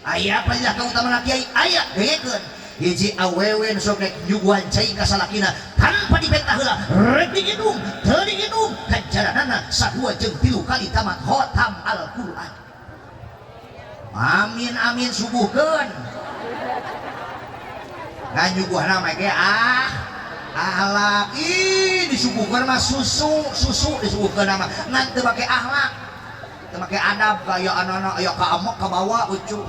Aya palilah keutamaan kiai aya gegekeun hiji awewe nu sok rek nyuguhan cai ka salakina tanpa dipentah heula rek diginum teu diginum kajaranana sadua jeung 3 kali tamat khotam Al-Qur'an. Amin amin subuhkeun. Nganyuguhna mah ge ahlak ih disuguhkeun mah susu disuguhkeun mah ngan teu make ahlak. Make adab kaya anak-anak aya ka amak ka bawa ucu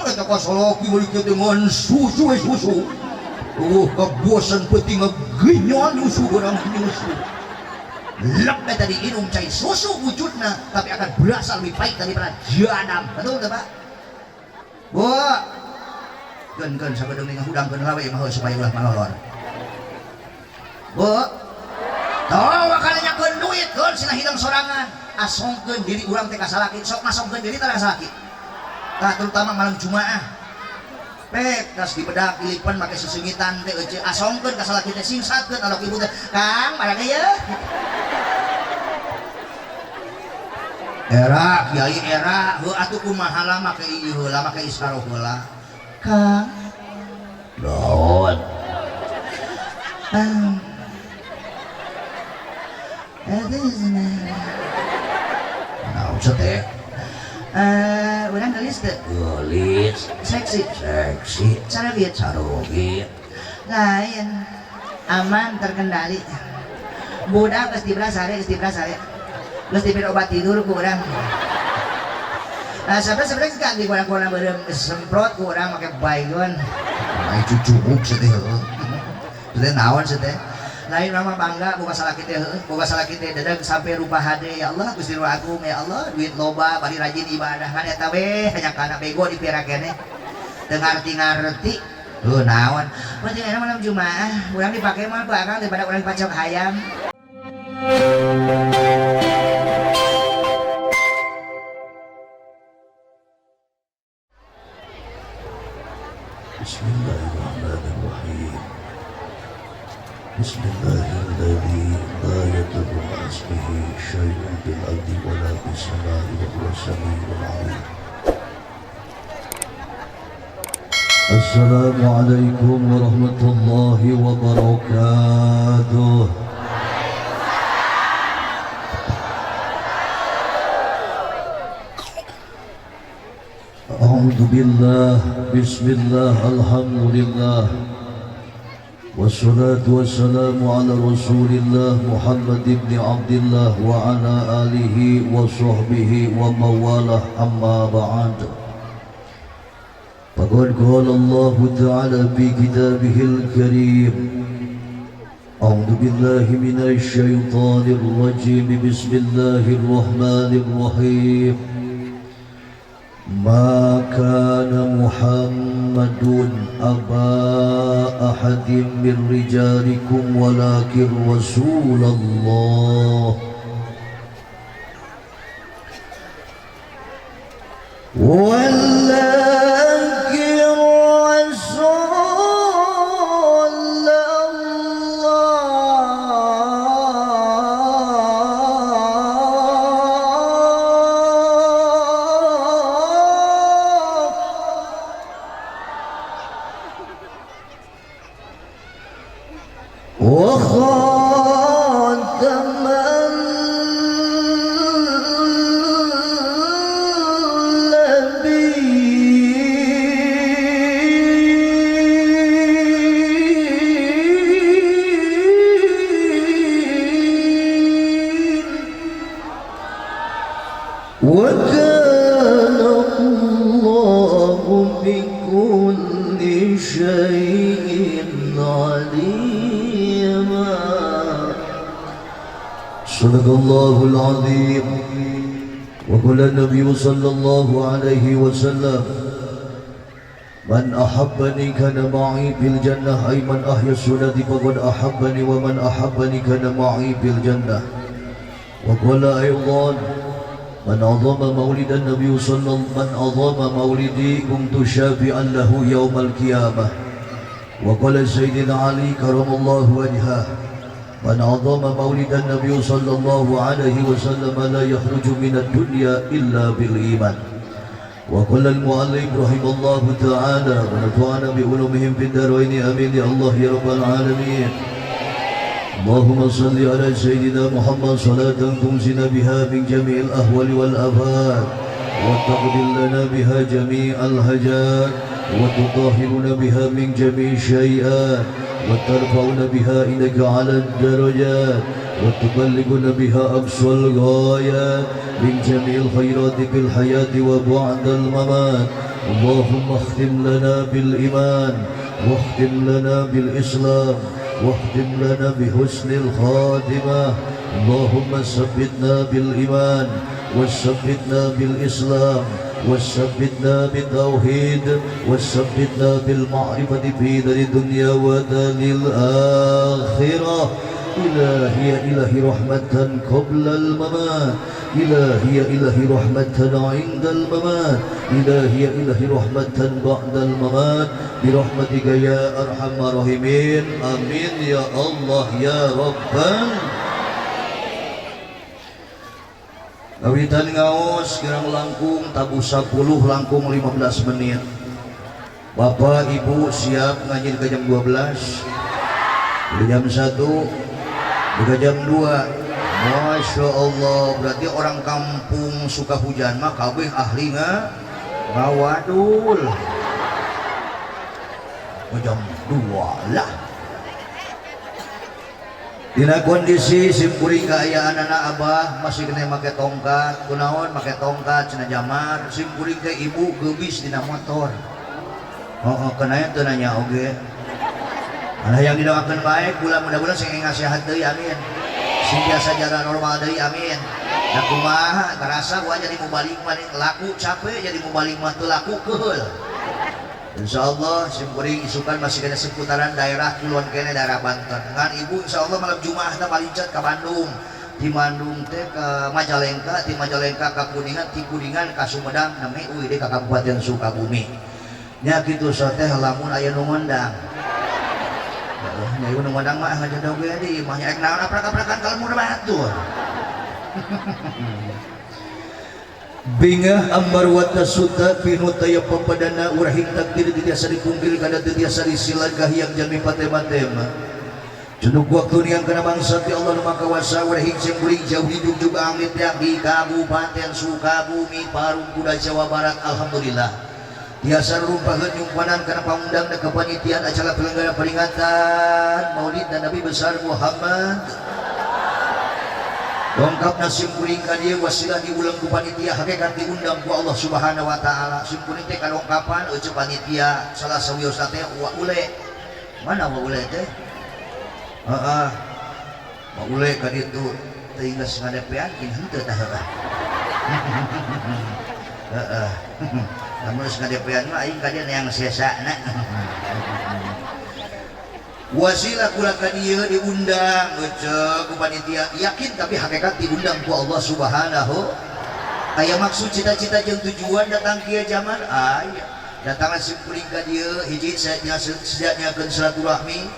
eta kasoloki beuki teh dengan susu. Kebosan peuting ngegenyon susu urang nyusu. Lep eta diinum cai susu wujudna tapi akan berasa lebih pahit daripada jadam. Betul teh Pak? Bu. Keun sabedeung ningan hudangkeun lawe mah supaya ulah malolor. Bu. Tong wakana nyakeun duit keun cenah hidang sorangan. Asongkeun diri urang teh ka salaki sok nasongkeun diri teh ka salaki tah terutama malam Jumaah pek tas dibedak dilipan make susungitan teh eueuh asongkeun ka salaki teh singsakeun alok ibu teh Kang barang ieu era kiai era heuh atuh kumaha lah make ieu heula make isharoh heula Kang naon teh urang gelis teh gelis seksi carobit lain aman terkendali budak geus dibras sare geus diberi obat tidur ku urang sebenarnya ganti kurang beureum semprot ku urang make baygon ai cucuk teh teh naon teh lain mah bangga boga salaki teh dadag sampai rupa hade ya Allah Gusti Nu Agung ya Allah duit loba bari rajin ibadah kan eta we hanya kana bego dipira keneh teu ngarti naon penting ana malam Jumaah urang dipake mah bakal daripada urang pacok hayam. Bismillahirrahmanirrahim. Bismillahirrahmanirrahim. La yadurru ma'a ismihi syai'un fil ardi wa la fis samaa'i wa huwas samii'ul 'aliim. Assalamualaikum warahmatullahi wabarakatuh. A'udzu billah, bismillah, alhamdulillah. Wassalatu wassalamu ala Rasulillah Muhammad ibn Abdullah wa ala alihi wa sahbihi wa mawalah amma ba'd. Faqad qala Allah ta'ala fi kitabihil karim. A'udzu billahi minasy syaithanir rajim. Bismillahirrahmanirrahim. Ma kana Muhammadun aba ahadin min rijalikum walakin Rasulullah Sadaqallahul azim. Wa qala an-nabiy sallallahu alaihi wasallam man ahabbani kana ma'i fil jannah ay man ahya sunnati faqad ahabbani wa man ahabbani kana ma'i fil jannah. Wa qala aydan man azama maulid an-nabiy sallallahu man azama maulidi kuntu syafi'an lahu yaumal qiyamah. Wa qala sayyidina Ali karamallahu wajhahu man azama maulid an-nabiy sallallahu alaihi wasallam la yakhruju min ad-dunya illa bil iman. وقال المؤلف رحمه الله تعالى ونفعنا بعلومهم في الدارين آمين يا الله يا رب العالمين. اللهم صل على سيدنا محمد صلاة تنزل بها من جميع الأهوال والآفات وتقضي لنا بها جميع الحاجات وتطهرنا بها من جميع الشيئات وترفعنا بها إليك على الدرجات وتبلغنا بها أقصى الغايات من جميع الخيرات في الحياة وبعد الممات. اللهم اختم لنا بالإيمان واختم لنا بالإسلام واختم لنا بحسن الخاتمة. اللهم ثبتنا بالإيمان وثبتنا بالإسلام وثبتنا بالتوحيد وثبتنا بالمعرفة في دار الدنيا ودار الآخرة. إلهي يا إلهي رحمة قبل الممات، إلهي يا إلهي رحمة عند الممات، إلهي يا إلهي رحمة بعد الممات برحمتك يا أرحم الراحمين. آمين يا الله يا رب. Kawitan ngaos kirang langkung tabu 10 langkung 15 menit. Bapak Ibu siap ngaji ke jam 12, ke jam 1, ke jam 2. Masya Allah, berarti orang kampung suka hujan mah kabeh ahli ngawadul. Jam 2 lah. Dina kondisi simkuring kaayaan anak abah masih kena make tongkat, kunaon make tongkat cenah jamar, simkuring teh ibu geubis dina motor. Kenanya teu nanya oge. Mana yang didoakeun baik, kula mudah-mudahan sing ngasihat deui amin. Sing biasa jalan normal deui amin. Da kumaha karasa gua jadi mubalik mah laku capek jadi mubalik mah teu laku keul. Insyaallah simkuring isukan masih kena seputaran daerah kulon kene daerah Banten. Ngan ibu insyaallah malam Jumaah teh malincat ka Bandung. Di Bandung teh ke Majalengka, di Majalengka ka Kuningan, di Kuningan ka Sumedang, nami UID ka Kabupaten Sukabumi. Nya kitu teh lamun aya nu ngondang. Nya ieu nu ngondang mah ngajodoh ge di imah nya ek naon aprak-aprakan kalem murah batur. Bingah ambar wata suta pinutaya papadana urahing takdir tiasa dipungkil kada tiasa disilan kahiyang jalmi patema-tema. Cunuk waktu yang kena bangsa ti Allah nu makawasa urahing sembuling jauh hidup juga amit yang di Kabupaten Sukabumi Parung Kuda Jawa Barat. Alhamdulillah tiasa rumpaheun nyumpanan kana pangundang dan kepanitiaan acara penyelenggara peringatan Maulid dan Nabi besar Muhammad. Dongkap nasim kuring ka dieu wasilah diulang ku panitia hakikat diundang ku Allah Subhanahu wa taala. Sim kuring teh kadongkapan eueuh panitia salah sawiosna teh wa ule. Mana wa ule teh? Heeh. Wa ule ka ditu teh geus ngadepean kin henteu tah heeh. Heeh. Lamun geus ngadepean mah aing ka dieu yang sesana. Wasilah kula ka dieu diundang eueuh ku panitia yakin tapi hakikat diundang ku Allah Subhanahu. Aya maksud cita-cita jeung tujuan datang kieu zaman aya. Datangan simkuring ka dieu hiji sejatnyakeun silaturahmi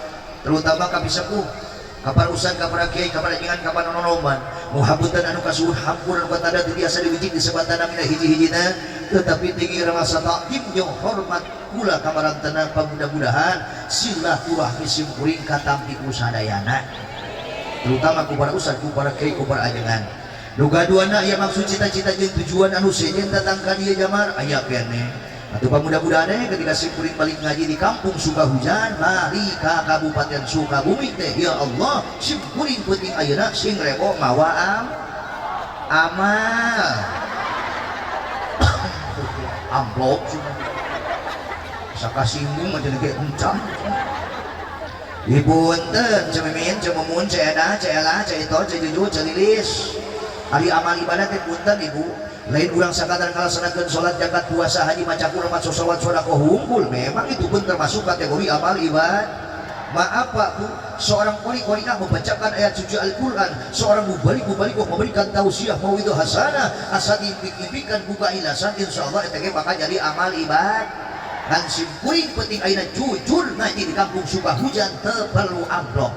terutama ka pisepuh, ka para ustad, ka para kiai, ka para jenengan, ka para nonoman. Muhabbutan anu kasuhun hampur anu katada teu biasa diwijik disebatan mina hiji-hijina tetapi tinggi rasa takdim jeung hormat kula kamarantana pamudah-mudahan silaturahmi simkuring katampi ku sadayana terutama ku para ustad, ku para kiai, ku para ajengan. Nu gaduana aya maksud cita-cita jeung tujuan anu sejen datang ka dieu jamar aya kene. Atuh pamudah-mudahan ketika simkuring balik ngaji di kampung Sukahujan mari ka Kabupaten Sukabumi teh ya Allah simkuring penting ayeuna sing rebo mawa amal amplop sakasinggung aja nege encam ibu enten cemimin cemumun ceeda ceela ceito cejuju celilis hari amal ibadah teh punten ibu lain urang sakadar ngalaksanakeun salat zakat puasa haji maca Quran maca sholawat sedekah hungkul memang itu pun termasuk kategori amal ibadah. Maaf Pak Bu, seorang qori-qori'ah membacakan ayat suci Al-Quran, seorang mubalik memberikan tausiah mauidhah hasanah asa diimpi-impikan buka ilasan insyaallah eta ge bakal jadi amal ibadah. Dan simkuring penting ayeuna jujur ngaji di kampung Sukahujan teu perlu amplop.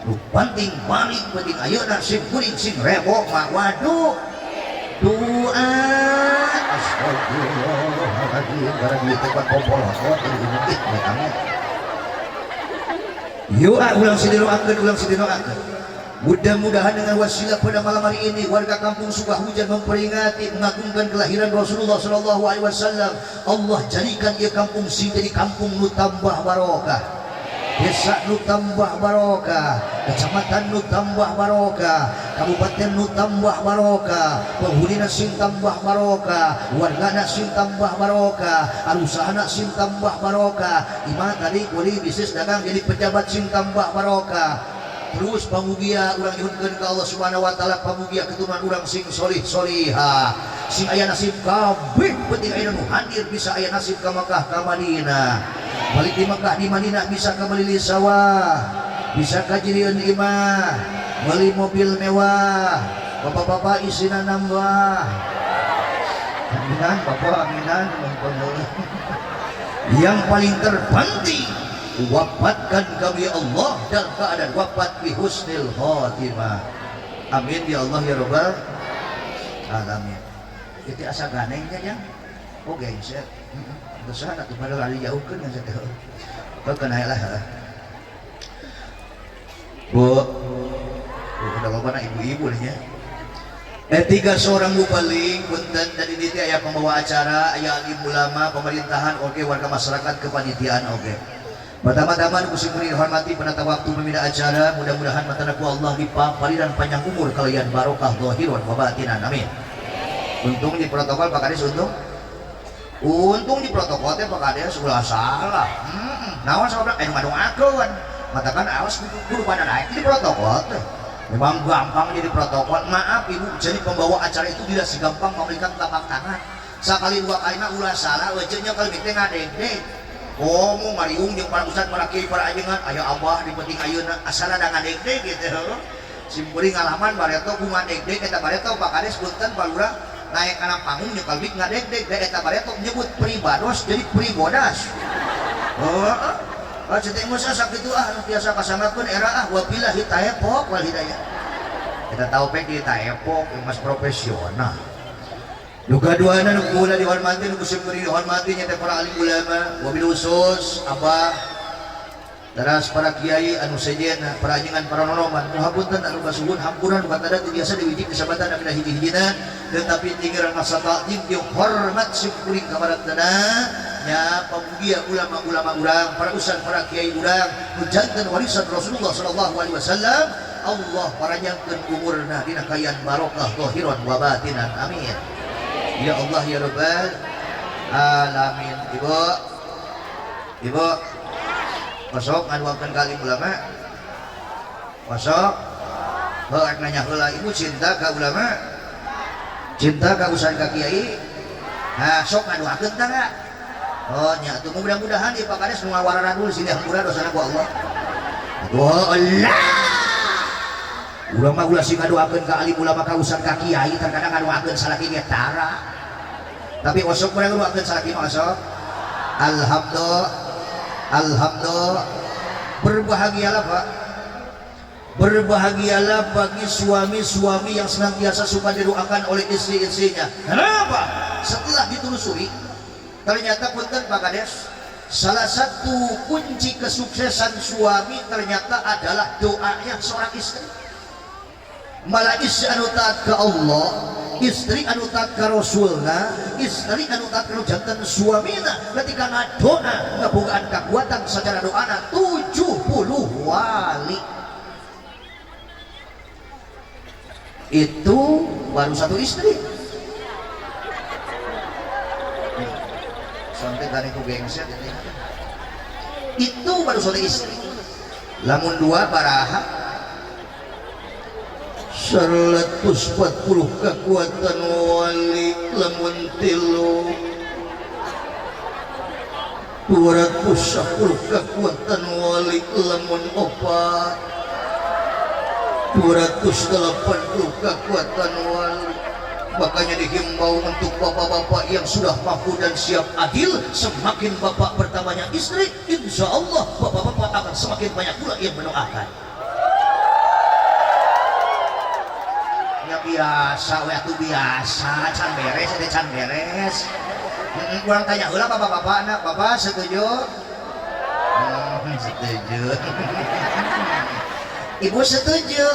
Nu penting balik penting ayeuna simkuring sing rebo mah waduh doa Astagfirullahaladzim. Karena duit tepat kompol hot ini dikit metangnya. Yuk ulang sidinoakeun. Mudah-mudahan dengan wasilah pada malam hari ini warga kampung Sukahhujan memperingati mengagungkan kelahiran Rasulullah sallallahu alaihi wasallam. Allah jadikan ieu kampung sing jadi kampung nu tambah barokah. Desa nu tambah barokah, kecamatan nu tambah barokah, kabupaten nu tambah barokah, penghunina sing tambah barokah, wargana sing tambah barokah, arusahana sing tambah barokah, imah tadi kuli bisnis dagang jadi pejabat sing tambah barokah. Terus pamugia urang nyuhunkeun ka Allah Subhanahu wa taala, pamugia keturunan urang sing solih-solihah, sing aya nasib kabeh penting aya nu hadir bisa aya nasib ka Makkah ka Madinah. Balik di Makkah di Madinah bisa ka beli sawah, bisa ka jirieun imah, beli mobil mewah, bapak-bapak isina nambah. Aminan bapak, aminan. Yang paling terpenting wafatkan kami Allah dalam keadaan wafat bi husnil khotimah. Amin ya Allah ya rabbal alamin. Itu asa ganengnya ya. Oke, saya besar atuh pada lari jauh kan yang saya tahu. Kau kenailah. Bu, udah bapak ibu-ibu nih ya. Tiga seorang mubaligh punten dari diti aya pembawa acara, aya alim ulama, pemerintahan, oke, warga masyarakat, kepanitiaan, oke. Pertama-tama kusi hormati penata waktu memindah acara, mudah-mudahan matanaku Allah diparidan panjang umur kalian barokah zahiran wa batinan, amin. Untung di protokol Pak Kades, untung di protokol teh Pak Kades ulah salah. Naon saudara ngadoakeun. Matakan awas kudu pada naik di protokol teh. Memang gampang jadi protokol. Maaf ibu, jadi pembawa acara itu tidak segampang memberikan telapak tangan. Sakali dua kalina ulah salah, wajahnya kalau kita ngadeg-deg. Oh, mau mariung jeung para ustad, para kiai, para ajengan, aya abah di penting ayeuna asana da ngadeg-deg gitu. Simpeuring ngalaman bareto ku ngadeg-deg eta bareto Pak Kades punten balura naik kana panggung jeung kalbik ngadeg-deg da eta bareto nyebut pribados jadi pribodas. Heeh. Cetek musa sakitu biasa kasangakeun era wabillahi taufiq wal hidayah. Kita tahu pek di taepok mas profesional. Duga duana nu kula dihormati nu kusim dihormati nya teh para alim ulama, wabil khusus abah daras para kiai anu sejen, para ajengan, para nonoman. Nuhapunten anu kasuhun hampuran kata tadi biasa diwijik disabatan anu hiji-hijina, tetapi tinggal masa takdim jeung hormat simkuring ka baratna nya pamugia ulama-ulama urang, para ustaz, para kiai urang nu janten warisan Rasulullah sallallahu alaihi wasallam. Allah paranjangkeun umurna dina kayan barokah zahiran wa batinan, amin. Ya Allah ya Rabbal alamin. Ibu masuk ngaduakeun ka alim ulama. Masuk heuk nanya heula, ibu cinta ka ulama, cinta ka ustaz, ka kiai. Nah sok ngaduakeun tah enggak? Oh nya tuh mudah-mudahan ieu Pak Kades nu ngawararan dulu sini hampura dosana ku Allah. Allah. Ulama ulah sing ngadoakeun ka alim ulama, ka ustaz, ka kiai, terkadang ngadoakeun salaki ge tara. Tapi osok urang ngadoakeun salaki mah osok. Alhamdulillah. Berbahagialah Pak. Berbahagialah bagi suami-suami yang senantiasa suka didoakan oleh istri-istrinya. Kenapa? Setelah ditelusuri, ternyata punten Pak Kades, salah satu kunci kesuksesan suami ternyata adalah doanya seorang istri. Malah istri anu taat ka Allah, istri anu taat ka Rasulna, istri anu taat ka janten suamina ketika ngadoa ngabogaan kekuatan secara doana 70 wali. Itu baru satu istri. Sampai tadi ku gengset ini. Itu baru satu istri. Lamun dua baraha 140 kekuatan wali, lamun tilu 210 kekuatan wali, lamun opat 280 kekuatan wali. Makanya dihimbau untuk bapak-bapak yang sudah mampu dan siap adil, semakin bapak bertambahnya istri, insya Allah bapak-bapak akan semakin banyak pula yang mendoakan. Ya biasa, waktu biasa, can beres, ada can beres. Kurang tanya heula bapak-bapak anak bapak setuju? Setuju. Ibu setuju?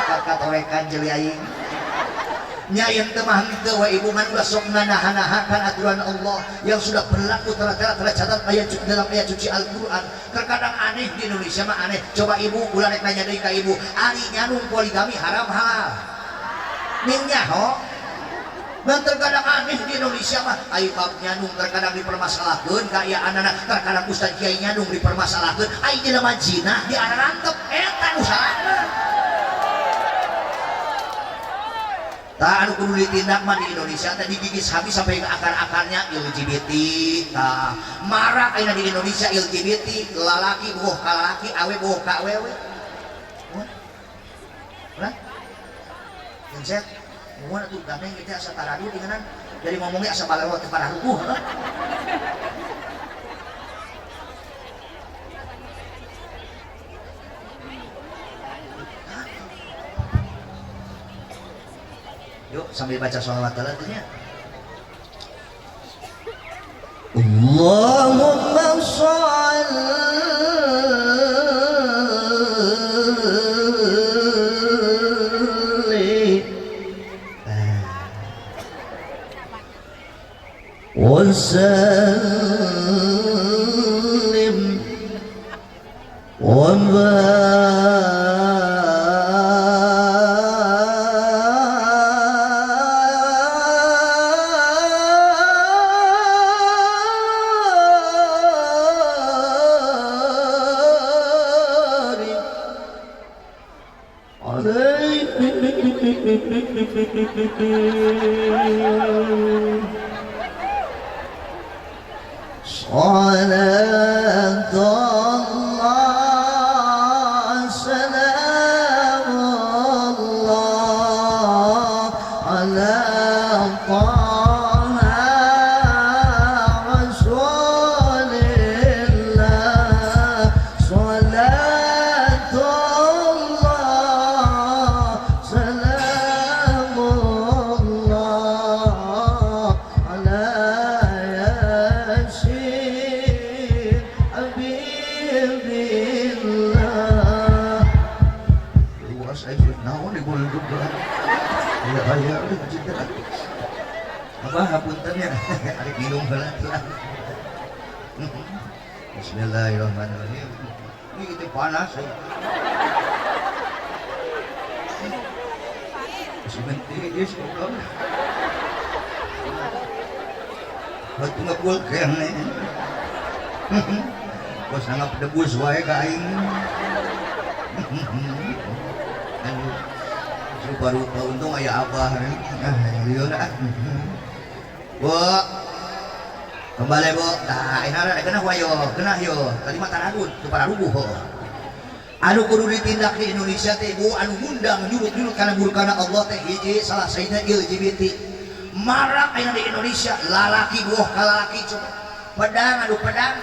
Kakak torekan jeli aing. Nyai teu mah henteu we ibu ngan ulah sok nganahan-nahakan aturan Allah yang sudah berlaku tercatat dalam ayat suci Al-Qur'an. Terkadang aneh di Indonesia mah aneh. Coba ibu ulah rek nanya deui ka ibu, ari nyanung poligami haram halal? Ning nyaho. Dan terkadang aneh di Indonesia mah ai bab nyanung terkadang dipermasalahkeun ka ieu anak terkadang ustaz kiai nyanung dipermasalahkeun ai jelema zina di arantep eta nu salahna. Tah anu kudu ditindak mah di Indonesia teh digigis habis sampai ke akar-akarnya LGBT. Tah marak ayeuna di Indonesia LGBT, lalaki boh ka lalaki, awe boh ka awewe. Lah. Inset, mun atuh gandeng kita asa taradu dinganan dari ngomongnya asa balewat teu parah rukuh. Yuk sambil baca sholawat nya. Allahumma sholli wa sallim wa Salatullah salamullah ala Taha Rasulillah salatullah salamullah ala yasin habibillah. Luas aja naon di bulan juga. Ya aya cinta. Apa hapunten ya? Ari minum heula. Bismillahirrahmanirrahim. Ini kita panas. Sebentar dia sekolah. Batu ngepul kene. Bos nangap debus wae ka aing. Baru untung aya abah. Lieu dah. Bu. Kembali Bu. Tah ayeuna kenah wayo, kenah yo. Tadi mah taragun, teu pararubuh. Anu kudu ditindak di Indonesia teh Bu, anu ngundang nyurut-nyurut kana burukana Allah teh hiji salah saina LGBT. Marak ayeuna di Indonesia lalaki boh ka lalaki coba. Pedang adu pedang.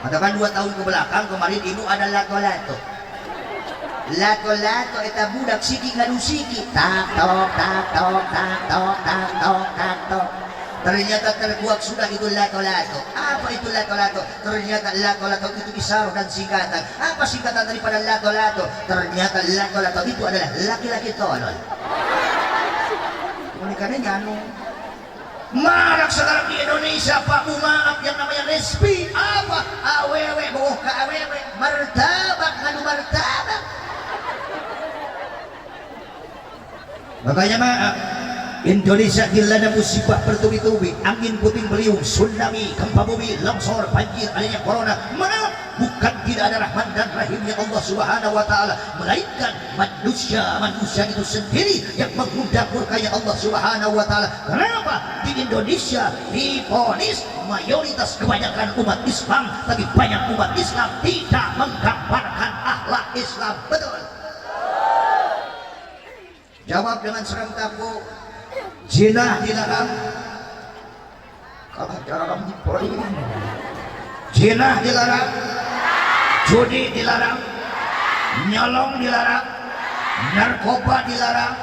Katakan 2 tahun ke belakang kemarin ibu ada lato-lato. Lato-lato eta budak siki ngadu siki. Tak tok tak tok tak tok tak tok tak tok. Ternyata terkuak sudah itu lato-lato. Apa itu lato-lato? Ternyata lato-lato itu isyarat dan singkatan. Apa singkatan daripada lato-lato? Ternyata lato-lato itu adalah laki-laki tolol. Menikahnya nyanu. Marak sekarang di Indonesia Pak maaf yang namanya lesbi apa? Awewe boh ke awewe. Martabak ngadu martabak. Makanya maaf Indonesia dilanda musibah bertubi-tubi, angin puting beliung, tsunami, gempa bumi, longsor, banjir, adanya corona. Maaf, bukan tidak ada rahmat dan rahimnya Allah Subhanahu wa taala, melainkan manusia itu sendiri yang mengundang murkanya Allah Subhanahu wa taala. Kenapa? Di Indonesia divonis mayoritas kebanyakan umat Islam, tapi banyak umat Islam tidak menggambarkan akhlak Islam. Betul? Jawab dengan serentak Bu. Zina dilarang. Kalau dilarang dipori. Zina dilarang. Judi dilarang. Nyolong dilarang. Narkoba dilarang.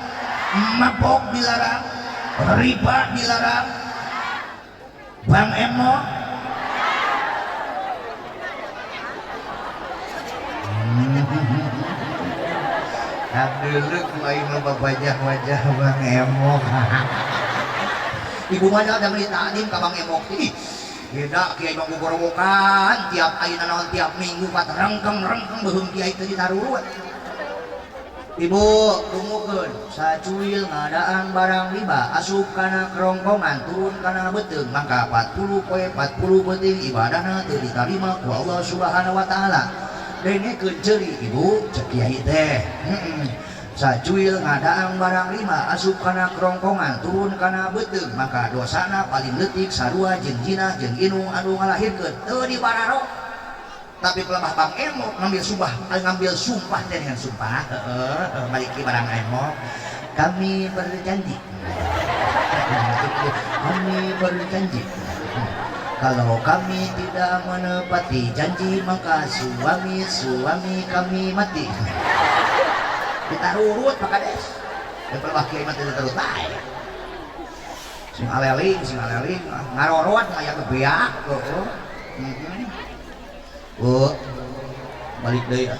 Mabok dilarang. riba dilarang, Bang Emo Abduluk main loba wajah-wajah Bang Emo. Ibu mana ada beli takdim ka Bang Emo ini. Beda kiai Bang gogorowokan tiap ayeuna naon tiap minggu pat rengkeng beuheum kiai teh ditaruh. Ibu tunggukeun sacuil ngadaan barang riba asup kana kerongkongan turun kana beuteung maka 40 poe 40 penting ibadahna teu ditarima ku Allah Subhanahu wa taala. Dengekeun ceuri ibu cek kiai teh. Sacuil ngadaan barang riba asup kana kerongkongan turun kana beuteung maka dosana paling leutik sarua jeung jinah jeung inung anu ngalahirkeun teu dibararo. Tapi pelemah Bang Emo ngambil sumpah dengan sumpah balik ke barang Emo kami berjanji kalau kami tidak menepati janji maka suami kami mati kita rurut Pak Kades dan pelemah kiai mati terus naik sing aleling ngarorot ngaya kebeak oh balik deh ya.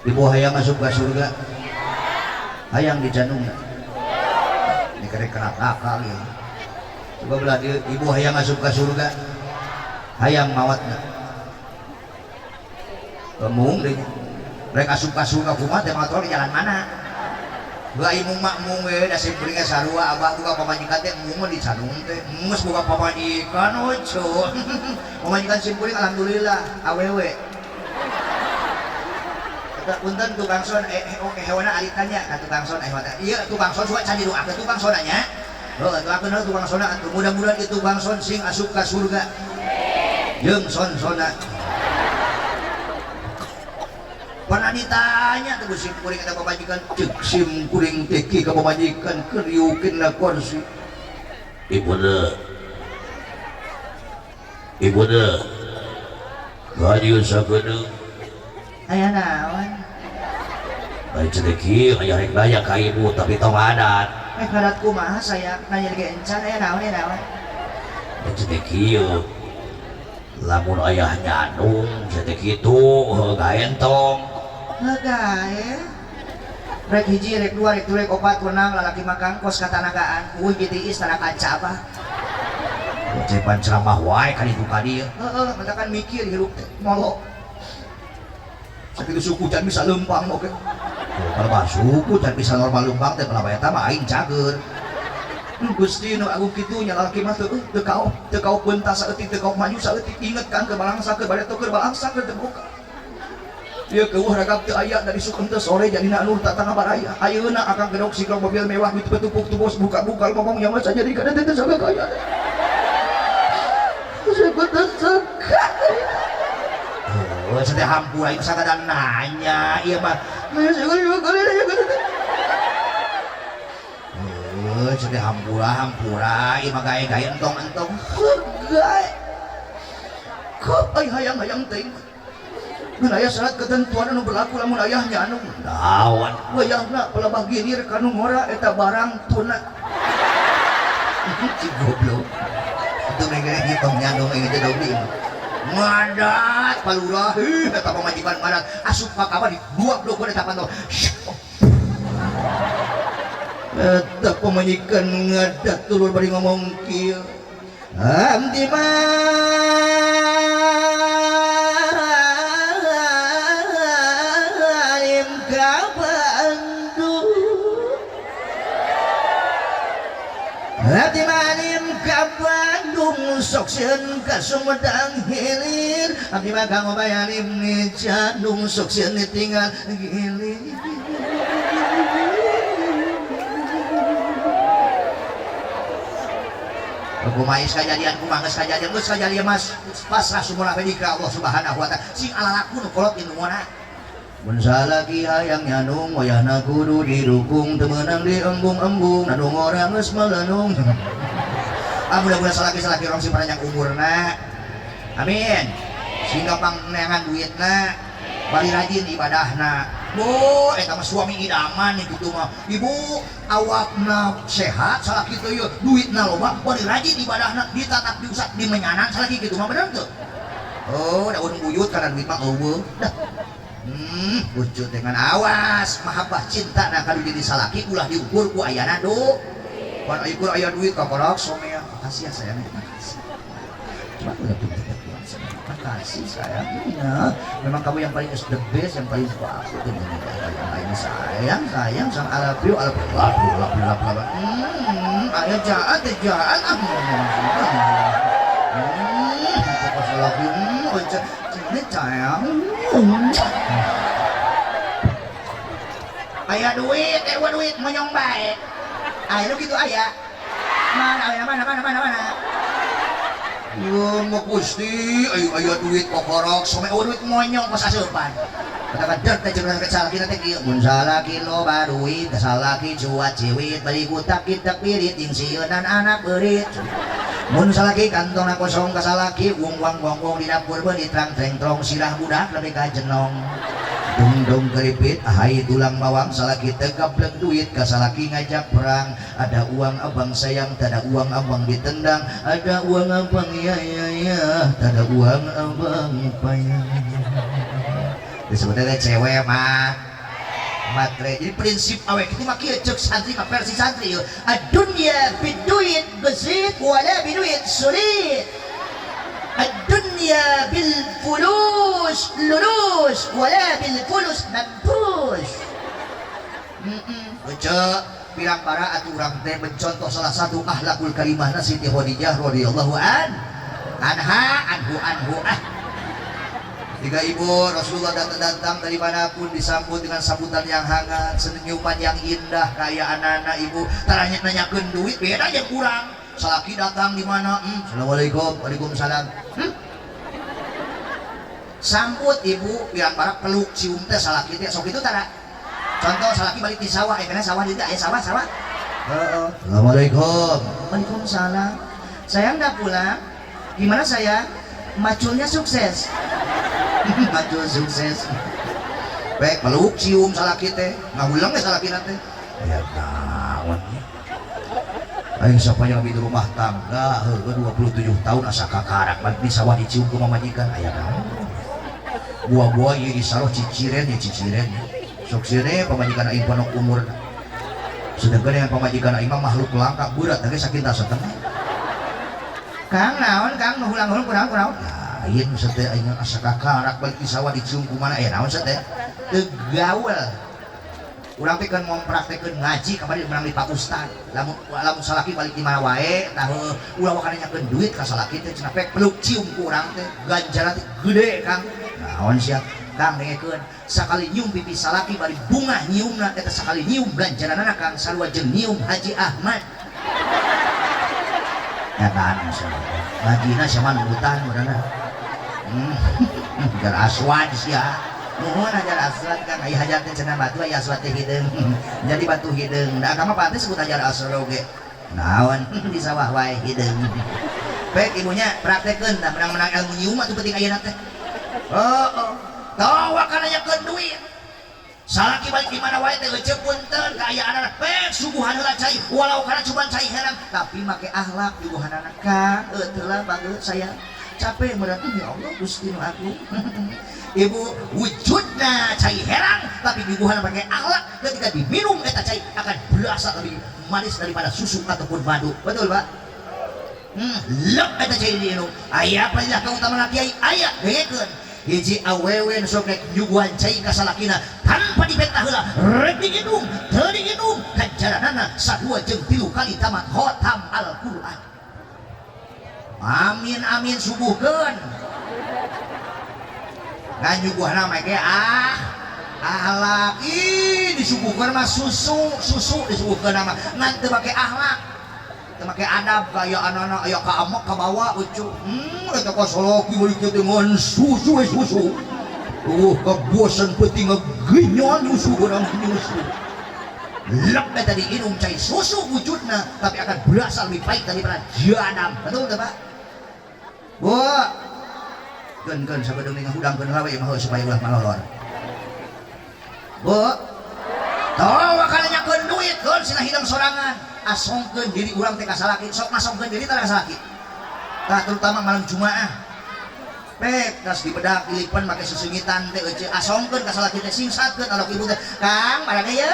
Ibu hayang masuk ke surga hayang di janungnya ini kerek kena kakak ya. Coba belah ibu hayang masuk ke surga hayang mawatnya kemung deh mereka masuk ke surga kumat yang motor di jalan mana gak imung makmung we dasih berinya sarua abah buka pemajikan teh mung di canung teh mus buka pemajikan ojo pemajikan simpuling alhamdulillah awewe kata punten tukang son hewana alitannya kata tukang son iya tukang son suka candi doa ke tukang sonanya doakeun tukang sona atuh mudah-mudahan itu tukang son sing asup ka surga jeung son-sona pernah ditanya tuh sim kuring ada pemajikan cek sim kuring teki ke pemajikan keriukin na kursi ibu deh kadieu sakedeung aya naon bae cedeki aya rek daya ka ibu tapi tong adat adat kumaha saya nanya ge encan aya naon cedeki yeuh lamun ayah nyandung cedeki tuh gaentong gae rek hiji rek dua rek tilu rek opat wenang lalaki makan kos katanagaan eueuh GTI tara kaca apa cepan ceramah wae ka ditu ka dieu mereka kan mikir hirup teh molok sakitu suku can bisa lempang oke kalau suku can bisa normal lempang teh pala eta mah aing cager Gusti nu agung kitu nya lalaki mah teu kaop bentas saeutik teu kaop maju saeutik inget kan ke balangsa ke bade teu balangsa ke terbuka dia keueuh ragap teu aya dari sukeun teh sore jadina anu tatana baraya ayeuna akang gedok sikrok mobil mewah gitu betupuk tu bos buka-buka ngomong yang mah saja di kada teh saga kaya sebut saka oh sedih hampura itu sakadan nanya iya mah sedih hampura ieu mah gae entong gae kok hayang teuing mun aya syarat ketentuan anu berlaku lamun ayahnya anu dawan wayahna pelebah gilir kanu ngora eta barang tuna si goblok itu mereka ngitung nyandung ini teh dogli ngadat palurah eta pamajikan ngadat asup ka kamar di dua blok eta pantau eta pamajikan ngadat turun bari ngomong kieu amdi Hati manim ka Bandung sok sieun ka Sumedang Hilir abdi mah kanggo bayarim ni Jandung sok sieun ditinggal gilir kumais kajadian geus kajadian mas pasrah sumurah pedika Allah Subhanahu wa taala sing alalaku nu kolot inu moana mun salaki hayang nyandung wayahna kudu didukung teu meunang diembung-embung nandung orang geus melenung mudah-mudahan salaki-salaki rong sing panjang umurna amin sehingga pangneangan duitna bari rajin ibadahna Bu, eta mah suami idaman nih gitu mah. Ibu awakna sehat salaki teu yeuh, duitna loba, bari rajin ibadahna, ditatap diusap dimenyanan salaki gitu mah bener teu? Oh, daun buyut karena duit mah eueuh. Dah. Wujud dengan awas, mahabbah cinta na kadu jadi salaki ulah diukur ku ayana do. Pan ukur aya duit kakolak somea. Makasih ya sayang, makasih. Coba udah pintar. Makasih sayangnya, memang kamu yang paling the best, yang paling suka aku tuh yang lain sayang sama I love you ayah jahat aku pas I love you ini sayang ayah duit duit monyong baik ayah lu gitu ayah mana mau gusti, ayo duit kokorok, some duit monyong pas asupan. Kadang-kadang teh jeung salaki teh kieu, mun salaki loba duit, salaki cuat ciwit, bari kutak kitak pirit, jeung sieunan anak beurit. Mun salaki kantongna kosong ka salaki, uang bongkong di dapur beuni trang-treng-trong sirah budak lebih ka jenong. Dung keripit, ahai tulang bawang, salaki tegablek duit, kasalaki ngajak perang. Ada uang abang sayang, tada uang abang ditendang. Ada uang abang ya, tada uang abang payah. Disebutnya cewek mah matre. Jadi prinsip awek itu mah kieu ceuk santri mah versi santri. Ad-dunya biduit gesit wala biduit sulit. Ad-dunya bil fulus lulus wala bil fulus manfush. Ucap pirang para aturan teh mencontoh salah satu akhlakul karimah Siti Khadijah radhiyallahu anha. Jika ibu Rasulullah datang dari manapun disambut dengan sambutan yang hangat, senyuman yang indah, kayak anak-anak ibu nanyakeun duit beda aja kurang. Salaki datang di mana? Assalamualaikum, waalaikumsalam. Sambut ibu, biar para peluk cium teh salaki teh sok itu tara. Contoh salaki balik di sawah, karena sawah itu sawah. Assalamualaikum. Waalaikumsalam. Sayang udah pulang. Gimana sayang? Maculnya sukses. Macul sukses. Baik, peluk cium salaki teh. Ngahulang ya salaki teh. Ya kawan. Aing siapa yang di rumah tangga 27 tahun asa kakarak balik di sawah dicium ke mamajikan aya naon buah-buah ieu disaroh ciciren sok sire pamajikan aing penuh umur sedangkan yang pamajikan aing mah makhluk langka berat teh sakinta setengah Kang naon Kang nu hulang-hulang kunaon lain sateu aing asa kakarak balik di sawah dicium ku mana aya naon sateu teu gaul. Urang teh kan mau praktekkeun ngaji kamari menang di Pak Ustad. Lamun salaki balik di mana wae, tah ulah wakana nyakeun duit ka salaki teh cenah pek peluk cium ku urang teh. Ganjaran teh gede Kang. Naon sia? Kang dengekeun, sakali nyium pipi salaki bari bunga nyiumna eta sakali nyium ganjaranna Kang sarua jeung nyium Haji Ahmad. Nyataan insyaallah. Hajina sama nurutan urangna. Jar aswad sia. Nuhun ajar aswad Kang, aya hajar teh cenah batu aya aswad teh hideung. Jadi batu hideung. Da agama pati sebut ajar aswad oge. Naon di sawah wae hideung. Baik ibunya praktekkeun da menang-menang ilmu nyium atuh penting ayeuna teh. Tawa kana nyakeun duit. Salaki balik di mana wae teh eceuk punten ka aya anak pek suguhan heula cai walau kana cuman cai herang tapi make akhlak suguhanana Kang. Teu lah bageut saya. Capek berarti ya Allah Gusti nu aku. Ibu wujudnya cai herang tapi dibuhan pakai akhlak ketika diminum eta cai akan berasa lebih manis daripada susu ataupun madu. Betul Pak? Lep eta cai diminum. Aya palilah keutamaan kiai aya dengekeun. Hiji awewe nu sok nyuguhan cai ka salakina tanpa dibeta heula rek diinum, teu diinum ganjaranana sadua jeung 3 kali tamat khotam Al-Qur'an. Amin amin subuhkeun. Nganyuguhna make ahlak disuguhkeun mah susu disuguhkeun mah ngan teu make ahlak teu make adab gaya anak-anak aya ka amak ka bawa ucu eta kasoloki beuki teh dengan susu kabosan penting ngegenyon susu urang nyusu lep eta diinum cai susu wujudna tapi akan berasa lebih baik daripada jadam. Betul teh Pak? Bu kan sabedeung ning hudangkeun hawe mah supaya ulah malolor. Bu tawa kalanya keun duit keun sina hidang sorangan asongkeun diri urang teh ka salaki sok nasongkeun diri teh ka salaki tah terutama malam Jumaah pek tas di bedak dilipan make susungitan teh eueuh asongkeun ka salaki teh singsatkeun alok ibu teh Kang barang ye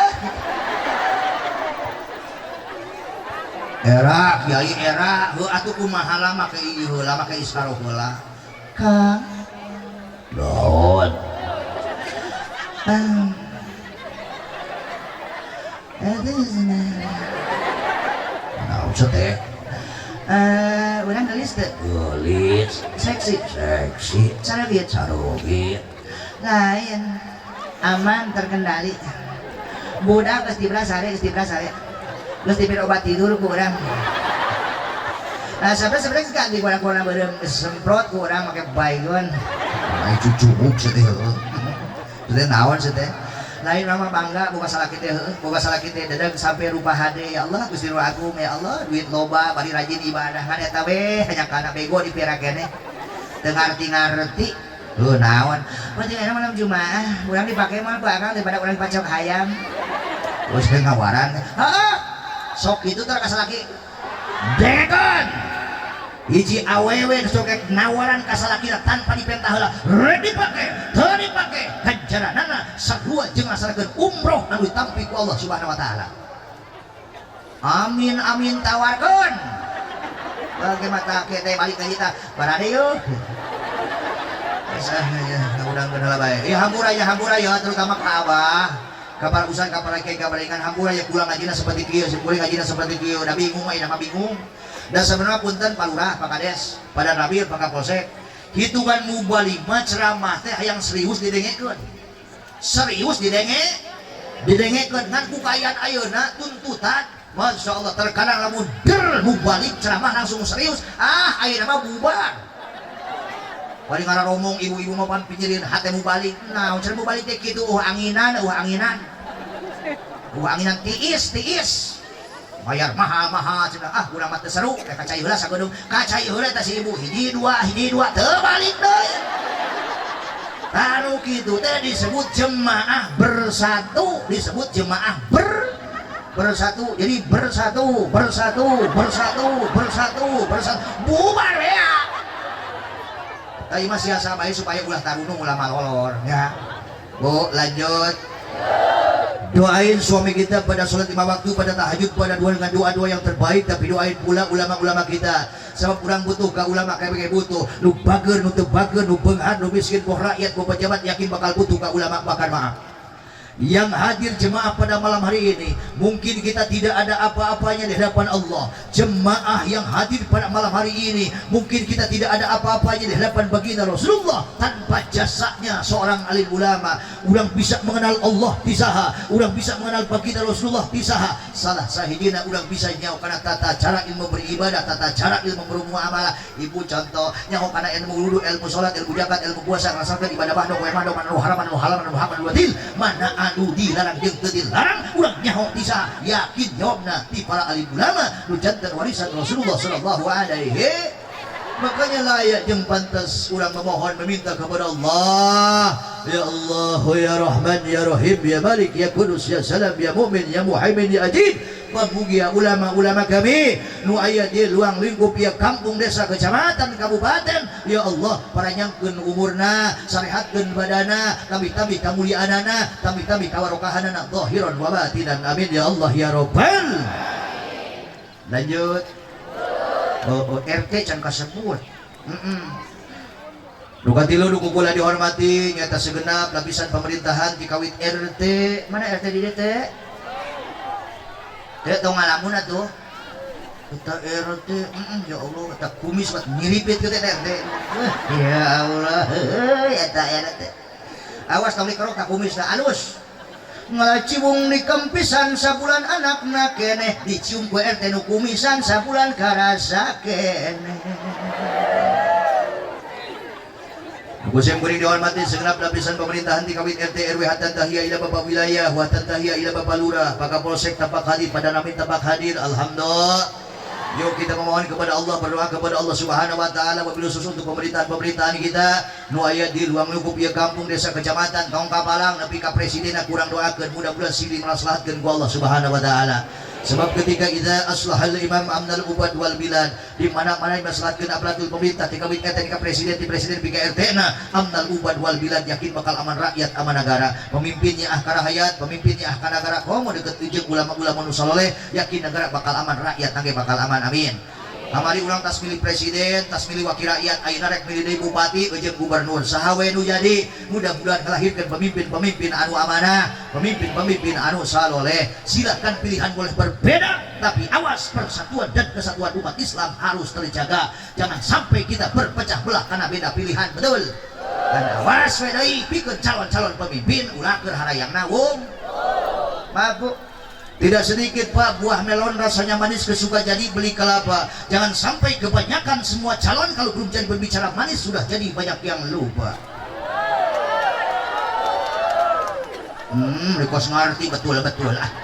era kiai era heuh atuh kumaha lama ke ieu heula make isharoh heula Kang Naon? Naon teh? Urang gelis teh Gelis, seksi seksi, carabit carobit. lain aman terkendali budak geus dibras sare geus diberi obat tidur ku urang sebenarnya ganti kurang beureum semprot ku urang make baygon Ai cucuk teh heuh. teh naon teh lain mah bangga boga salaki teh boga salaki teh dadang sampai rupa hade ya Allah Gusti Ru Agung ya Allah duit loba bari rajin ibadah kan eta we hanya kana bego dipira keneh teu ngarti naon berarti enak malam Jumaah urang dipake mah bakal daripada urang pacok hayam Wes teh ngawaran. heeh sok itu teh ka salaki dekan hiji awewe sokek nawaran ka salakina tanpa dipentah heula rek dipake teu dipake ganjaranana sarua jeung ngasalakeun umroh anu ditampi ku Allah Subhanahu wa taala amin amin tawarkeun bage mata ke teh balik ka kita barade yeuh ya udang geunala bae ya hampura ya terutama ka Abah kapal usan kapal laki kapal ikan hampura ya pulang ngajina seperti kieu sepuluh ngajina seperti kieu da bingung mah bingung dan sebenarnya punten Pak Lurah Pak Kades pada Nabil Pak Kapolsek hitungan mubalima ceramah teh yang serius didengekeun ngan ku kaayaan ayeuna tuntutan Masya Allah terkadang lamun mubalik ceramah langsung serius ayeuna mah bubar paling ngara romong ibu-ibu mah pan pinjerin hate mubalik nah cenah mubalik teh kitu anginan tiis bayar mahal cenah urang mah teu seru kacai heula sagodong kacai heula teh si ibu hiji dua teu balik deui anu kitu teh disebut jemaah bersatu jadi bersatu bubar ya tadi masih asa bae supaya ulah tarunung ulah malolor ya Bu lanjut doain suami kita pada sholat 5 waktu, pada tahajud, pada dengan doa-doa yang terbaik. Tapi doain pula ulama-ulama kita, sebab kurang butuh ke ulama kayak butuh nu bager, nu teu bager, nu beunghar, nu miskin, ku rakyat, ku pejabat yakin bakal butuh ke ulama bakal maaf. Yang hadir jemaah pada malam hari ini, mungkin kita tidak ada apa-apanya di hadapan Allah. Jemaah yang hadir pada malam hari ini, mungkin kita tidak ada apa-apanya di hadapan baginda Rasulullah. Tanpa jasanya seorang alim ulama, orang bisa mengenal Allah pisaha, orang bisa mengenal baginda Rasulullah pisaha. Salah sahidina orang bisa nyawa karena tata cara ilmu beribadah, tata cara ilmu bermuamalah. Ibu contoh nyawa karena ilmu wudu, ilmu sholat, ilmu zakat, ilmu puasa, rasakan ibadah bahdo, kemahdo, manu haraman, muhammad wadil, mana anu dilarang jeung teu dilarang urang nyaho bisa yakin jawabna ti para alim ulama nu janten warisan Rasulullah sallallahu alaihi. Makanya layak jeung pantas urang memohon meminta kepada Allah, ya Allah ya Rahman ya Rahim ya Malik ya Qudus ya Salam ya Mu'min ya Muhaimin ya Ajid. Pamugia ulama-ulama kami nu aya di luang lingkup ya kampung, desa, kecamatan, kabupaten, ya Allah paranyangkeun umurna, sarehatkeun badana, tambi-tambi kamuliaanana, tambi-tambi kawarokahanana zahiran wa batinan, amin ya Allah ya Rabbal. Lanjut. RT can kasebut. Nu katilu nu kumpul dihormati nyata segenap lapisan pemerintahan di kawit RT. Mana RT di DT? Teh tong ngalamun atuh. Kita RT, ya Allah, kita kumis buat nyiripit kita RT. Ya Allah, eta RT. Awas tong dikerok tak kumis tak alus. Ngacibung di kempisan sabulan anakna keneh, dicium ku RT nu kumisan sabulan karasa keneh. Musim kuring dihormati segenap lapisan pemerintahan di kawit RT RW hatan tahiyah ila Bapak Wilayah, hatan tahiyah ila Bapak Lurah, Pak Kapolsek tampak hadir, pada namin tampak hadir, alhamdulillah. Yuk kita memohon kepada Allah, berdoa kepada Allah Subhanahu wa taala wabil khusus untuk pemerintahan kita nu aya di luang lingkup ieu kampung desa kecamatan Tong Kapalang nepi ka presiden kurang doakeun mudah-mudahan silih maslahatkeun ku Allah Subhanahu wa taala. Sebab ketika idza aslahal imam amnal ubad wal bilad, di mana-mana dimaslahatkeun aparatur pemerintah tika wit eta tika presiden di presiden pika RT na amnal ubad wal bilad yakin bakal aman rakyat aman negara. Pemimpinnya karahayat, pemimpinnya kana negara komo deket jeung ulama-ulama nu saleh yakin negara bakal aman rakyat nage bakal aman amin. Kamari ulang tas milih presiden, tas milih wakil rakyat, ayeuna rek milih deui bupati jeung gubernur. Saha we nu jadi mudah-mudahan ngalahirkeun pemimpin-pemimpin anu amanah, pemimpin-pemimpin anu saloleh. Silakan pilihan boleh berbeda, tapi awas persatuan dan kesatuan umat Islam harus terjaga. Jangan sampai kita berpecah belah karena beda pilihan, betul? Dan awas we deui pikeun calon-calon pemimpin ulah keur harayangna wung. Mabuk. Tidak sedikit Pak buah melon rasanya manis kesuka jadi beli kelapa. Jangan sampai kebanyakan semua calon kalau belum jadi berbicara manis sudah jadi banyak yang lupa. Rekos ngerti betul-betul ah.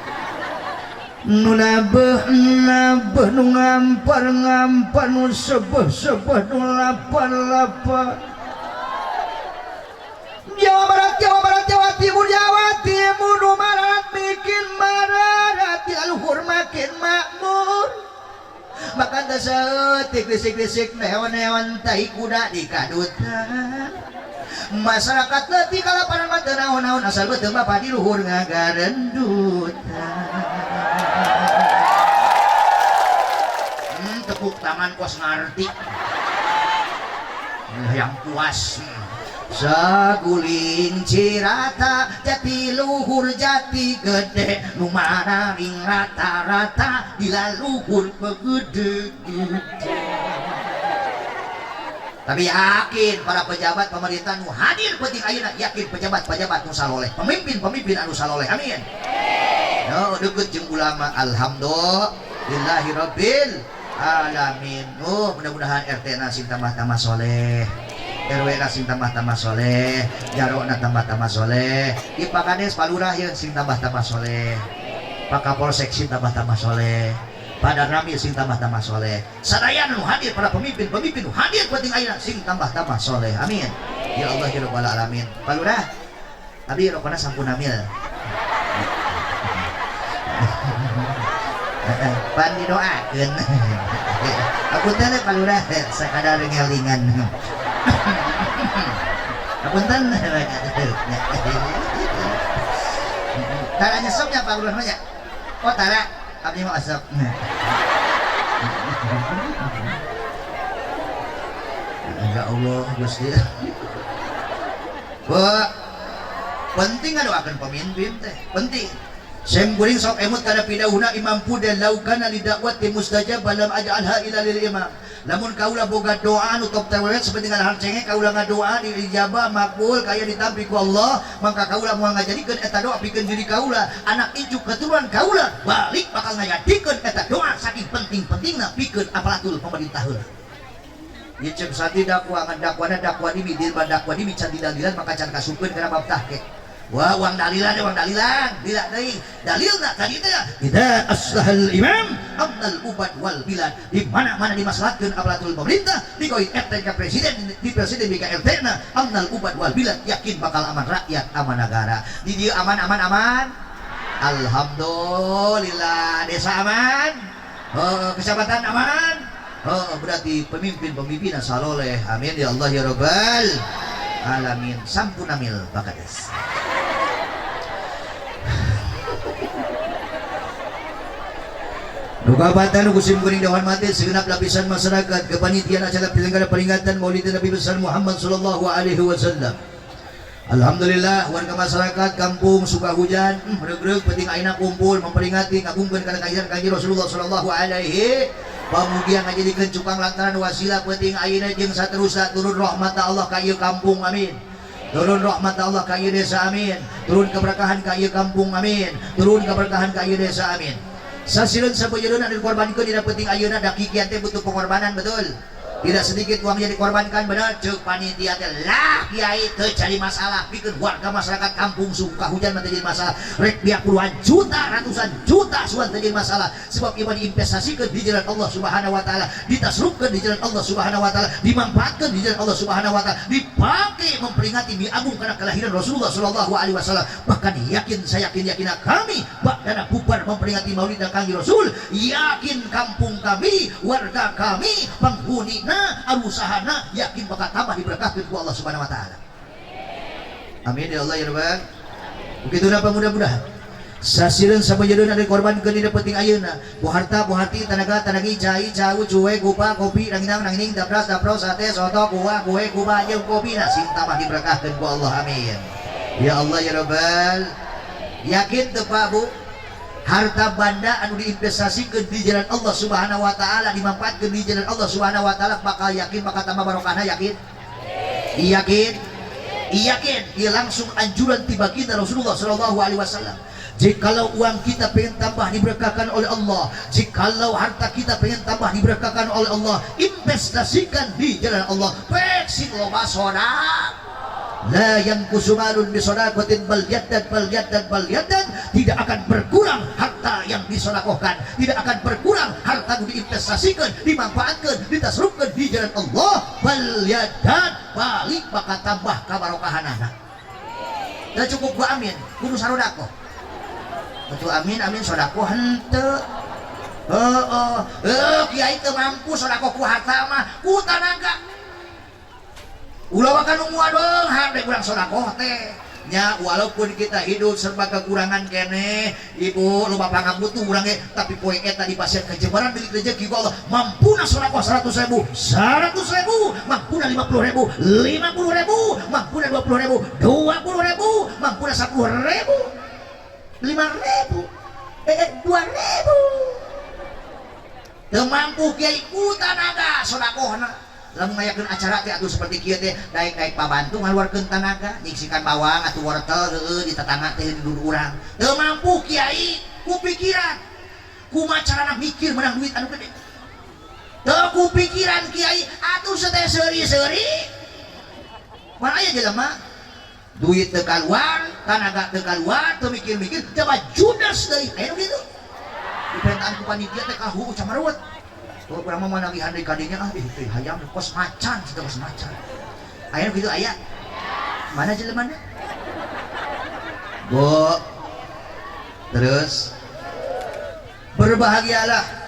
Nu nabeh nu ngampar nu sebeh nu lapar. Jawa Barat, Jawa Timur, Marat bikin marah, luhur makin makmur. Makan tasautik, risik neon tai kuda di kadutan. Masyarakat letih kalaparan mata naon-naon asal betul bapak di luhur ngagarendutan. Tepuk tangan kos ngarti. Yang puas. Saguling cirata jati luhur jati gede nu mararing rata-rata bila luhur begede-gede. Tapi yakin para pejabat pemerintah nu hadir penting ayeuna yakin pejabat-pejabat nu saloleh, pemimpin-pemimpin anu saloleh. Amin. Yo deukeut jeung ulama alhamdulillahirabbil alamin. Mudah-mudahan RT na sing tambah-tambah soleh. RW sing tambah-tambah soleh, jarona tambah-tambah soleh, di Pak Kades Pak Lurah yang sing tambah-tambah soleh, Pak Kapolsek sing tambah-tambah soleh, Pak Danramil sing tambah-tambah soleh. Sadaya nu hadir para pemimpin nu hadir penting ayeuna sing tambah-tambah soleh. Amin. Ya Allah ya Rabbal alamin. Pak Lurah, abi rokona sampun amil. Pan didoakeun. Aku teh Pak Lurah sakadar ngelingan. Apunten. Tara nyesopnya Pak Lurah nya. Oh tara, abdi mau asap. Ya Allah Gusti. Wah, penting ngadoakeun pemimpin teh, penting. Sem kuring sok emut kana pidahuna imam pudan laukana lidakwati mustajab balam aj'alha ila lil imam. Lamun kaula boga doa anu top tewet seperti ngadahan cengeng kaula ngadoa diijabah makbul kaya ditampi ku Allah, maka kaula moal ngajadikeun eta doa pikeun diri kaula, anak ijuk keturunan kaula balik bakal ngajadikeun eta doa saking penting-pentingna pikeun aparatur pemerintah heula. Ieu cek sati dakwa ngandakwana dakwa di midil dakwa di mican dalilan maka can kasupkeun kana bab tahqiq. Wah, uang dalilan, bila deui. Dalilna tadi teh idza aslahal imam amnal ubad wal bilad. Di mana-mana dimaslahatkeun aparatur pemerintah, dikoit RT ka presiden, di presiden bika RT na amnal ubad wal bilad, yakin bakal aman rakyat, aman negara. Di dieu aman. Alhamdulillah, desa aman. Kecamatan aman. Berarti pemimpin saloleh. Amin ya Allah ya Rabbal alamin. Sampun amil bakades. Nukabatan kusim kuring dewan mati segenap lapisan masyarakat kepanitiaan acara penyelenggara peringatan Maulid Nabi besar Muhammad sallallahu alaihi wasallam. Alhamdulillah warga masyarakat kampung suka hujan meregreg penting ayeuna kumpul memperingati ngagungkeun kana kajian kanjeng Rasulullah sallallahu alaihi pamugia ngajadikeun cukang lantaran wasilah penting ayeuna jeung saterusna turun rahmat Allah ka ieu kampung. Amin. Turun rahmat Allah ka ieu desa. Amin. Turun keberkahan ka ieu kampung. Amin. Turun keberkahan ka ieu desa. Amin. Sasireun sabejeurna dikorbankeun dina penting ayeuna da kikian teh butuh pengorbanan, betul? Tidak sedikit uangnya dikorbankan, benar cek panitia teh lah kiai teu cari masalah bikin warga masyarakat kampung suka hujan mah jadi masalah rek biak puluhan juta ratusan juta suan jadi masalah sebab iman diinvestasikan di jalan Allah Subhanahu wa taala, ditasrufkan di jalan Allah Subhanahu wa taala, dimanfaatkan di jalan Allah Subhanahu wa taala, dipakai memperingati agung karena kelahiran Rasulullah sallallahu alaihi wasallam. Bahkan saya yakin kami bakdana bubar memperingati Maulid dan Kangjeng Rasul, yakin kampung kami, warga kami, penghuni arusahana yakin bakal tambah diberkahkan ku Allah Subhanahu wa taala. Amin ya Allah ya Rabbal. Begitu napa mudah-mudahan. Sasireun sabajedeuna dikorbankeun dina penting ayeuna. Bu harta, bu hati, tenaga, tanagi, cai, cau, cuwe, gupa, kopi, ranginang, dapras, sate, soto, kuah, kue, kuba, jeung kopi sing tambah diberkahkan ku Allah. Amin. Ya Allah ya Rabbal. Yakin teu Pak Bu? Harta banda anu diinvestasikan di jalan Allah Subhanahu wa taala, dimanfaatkan di jalan Allah Subhanahu wa taala, bakal yakin bakal tambah barokahna. Yakin? Yakin? Yakin? Ia langsung anjuran ti baginda Rasulullah sallallahu alaihi wasallam. Jikalau uang kita pengen tambah diberkahkan oleh Allah, jikalau harta kita pengen tambah diberkahkan oleh Allah, investasikan di jalan Allah. Pek sing loba soda la yang kusumalun bisodaqatin bal yaddan tidak akan berkurang harta yang disodakohkan, tidak akan berkurang harta yang diinvestasikan, dimanfaatkan, ditasrufkan di jalan Allah. Bal yaddan balik bakal tambah kabarokahanana. Dan cukup gua amin kudu sarudako betul. Amin sodako henteu. Kiai teu mampu sodako ku harta mah ku tanaga. Ulah wakan muadong hade urang sedekah teh nya, walaupun kita hidup serba kekurangan kene ibu loba pangabutuh urang ge, tapi poe eta dipasieun kejebaran deui rezeki ku Allah. Mampuna sedekah 100.000, mampuna 50.000, 50.000, mampuna 20.000, 20.000, mampuna 10.000, 5.000, 2.000. Teu mampu kiai ku tanaga sedekahna. Lamun ngayakeun acara teh atuh seperti kieu teh daek pabantu ngaluarkeun tenaga, nyingsikan bawang atuh wortel heueuh di tetangga teh di dulu urang. Teu mampu kiai ku pikiran. Kumaha carana mikir menang duit anu gede. Teu ku pikiran kiai atuh teh seuri-seuri. Mana aya jelema duit teu kaluar, tenaga teu kaluar, teu mikir-mikir, coba judes deui. Aya nu kitu. Diperintahkan ku panitia teh kahu camareuet. Kalau kurang mau nagih handai kadinya hayam kos macan, sudah kos macan. Ayah gitu ayah. Mana jelemana? Bu. Terus berbahagialah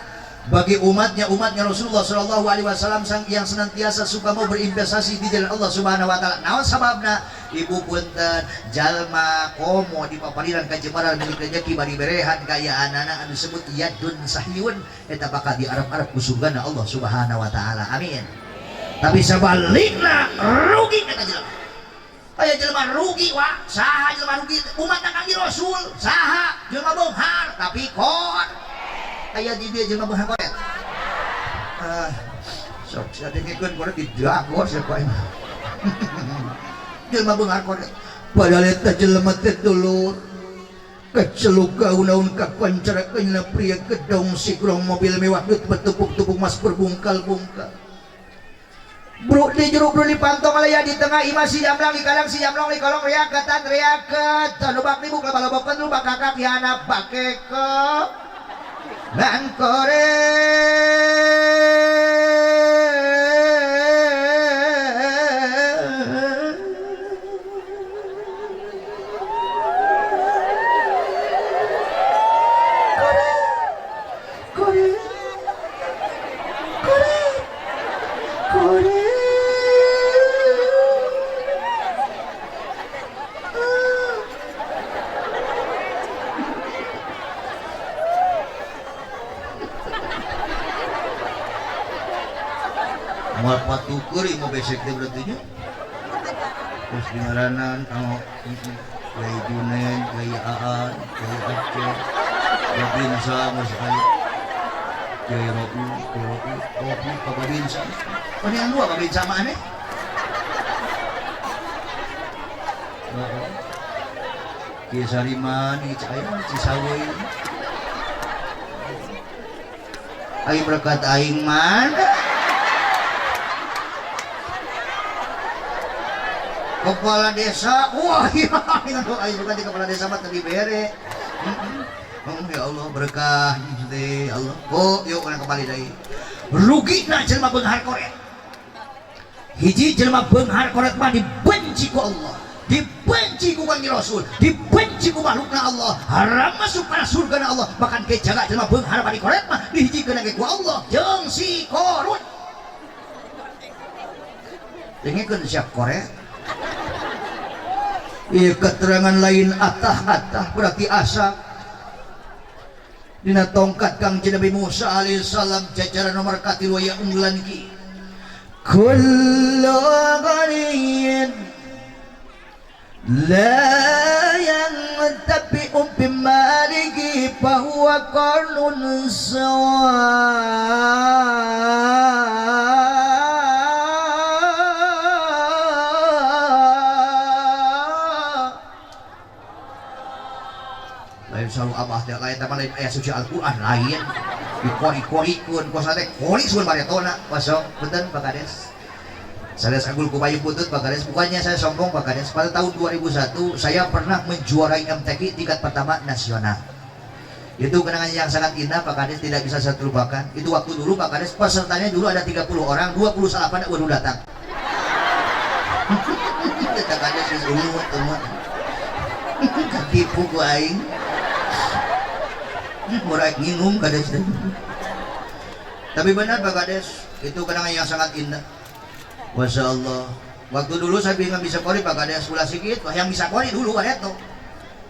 bagi umatnya Rasulullah Shallallahu Alaihi Wasallam yang senantiasa suka mau berinvestasi di jalan Allah Subhanahu Wa Taala. Naon sababna? Ibu punten jalma komo di papariran kajebaran milik rezeki bari berehan kaya anak anu disebut yadun sahyun eta bakal diarep-arep ku surgana Allah Subhanahu Wa Taala. Amin. Tapi sebaliknya rugi kata jelema. Aya jelema rugi wa, saha jelema rugi? Umat Kangjeng Rasul, saha jelema beunghar tapi kon. Aya di dia jelema beunghar koret. Sok sadengkeun koret didago sapoe. Jelema beunghar koret. Padahal eta jelema teh dulur. Keceluk gaun-gaun kapancarakeun pria gedong sigrong mobil mewah bertepuk-tepuk mas berbungkal-bungkal. Bro di jeruk bro dipantong alaya di tengah imah si jamlang di kadang si jamlang di kolong riaketan riaket tanu bak nibuk loba-lobakeun lu bakakak di handap bakeke dan kore mual patukur mau besek teh berarti nya terus di ngaranan kang Kiai Junen, Kiai Aan, Kiai Aceh, Kiai Binsa masih Kiai Robi, Papa Binsa. Ini yang dua Papa Binsa mana? Kiai Sariman, Kiai Cisawai. Aing berkat aing mana? kepala desa, wah iya, ayo bukan di kepala desa mah tadi bere. Ya Allah berkah deh Allah. Oh, yuk orang kembali dari rugi na jelma beunghar koret. Hiji jelma beunghar koret mah dibenci ku Allah, dibenci ku Kanjeng Rasul, dibenci ku makhlukna Allah, haram masuk pada surga Allah. Bahkan ke jaga jelma beunghar bari koret mah dihijikeun ku Allah jeung si korun. Dengekeun siap koret. Ieu keterangan lain atah-atah berarti asap. Dina tongkat kang Nabi Musa alaihissalam jajaran nomor katilu ya unggulan ki kullu ghaniyin la yantabi'u bimaliki fahuwa qarnun sawa selalu abah teh lain tapi lain ayat suci Al-Qur'an lain dikori-korikeun kuasa teh kori suun baretona pasok betul Pak Kades. Saya sagul ku bayu putut Pak Kades, bukannya saya sombong Pak Kades. Pada tahun 2001 saya pernah menjuarai MTQ tingkat pertama nasional. Itu kenangan yang sangat indah Pak Kades, tidak bisa saya terlupakan. Itu waktu dulu Pak Kades pesertanya dulu ada 30 orang, 28 baru datang. Kita Kades geus umut katipu ku aing. Murah nginum Kades. Tapi benar Pak Kades, itu kenangan yang sangat indah. Masya Allah. Waktu dulu saya bingung bisa kori Pak Kades, ulah sikit, yang bisa kori dulu bareto.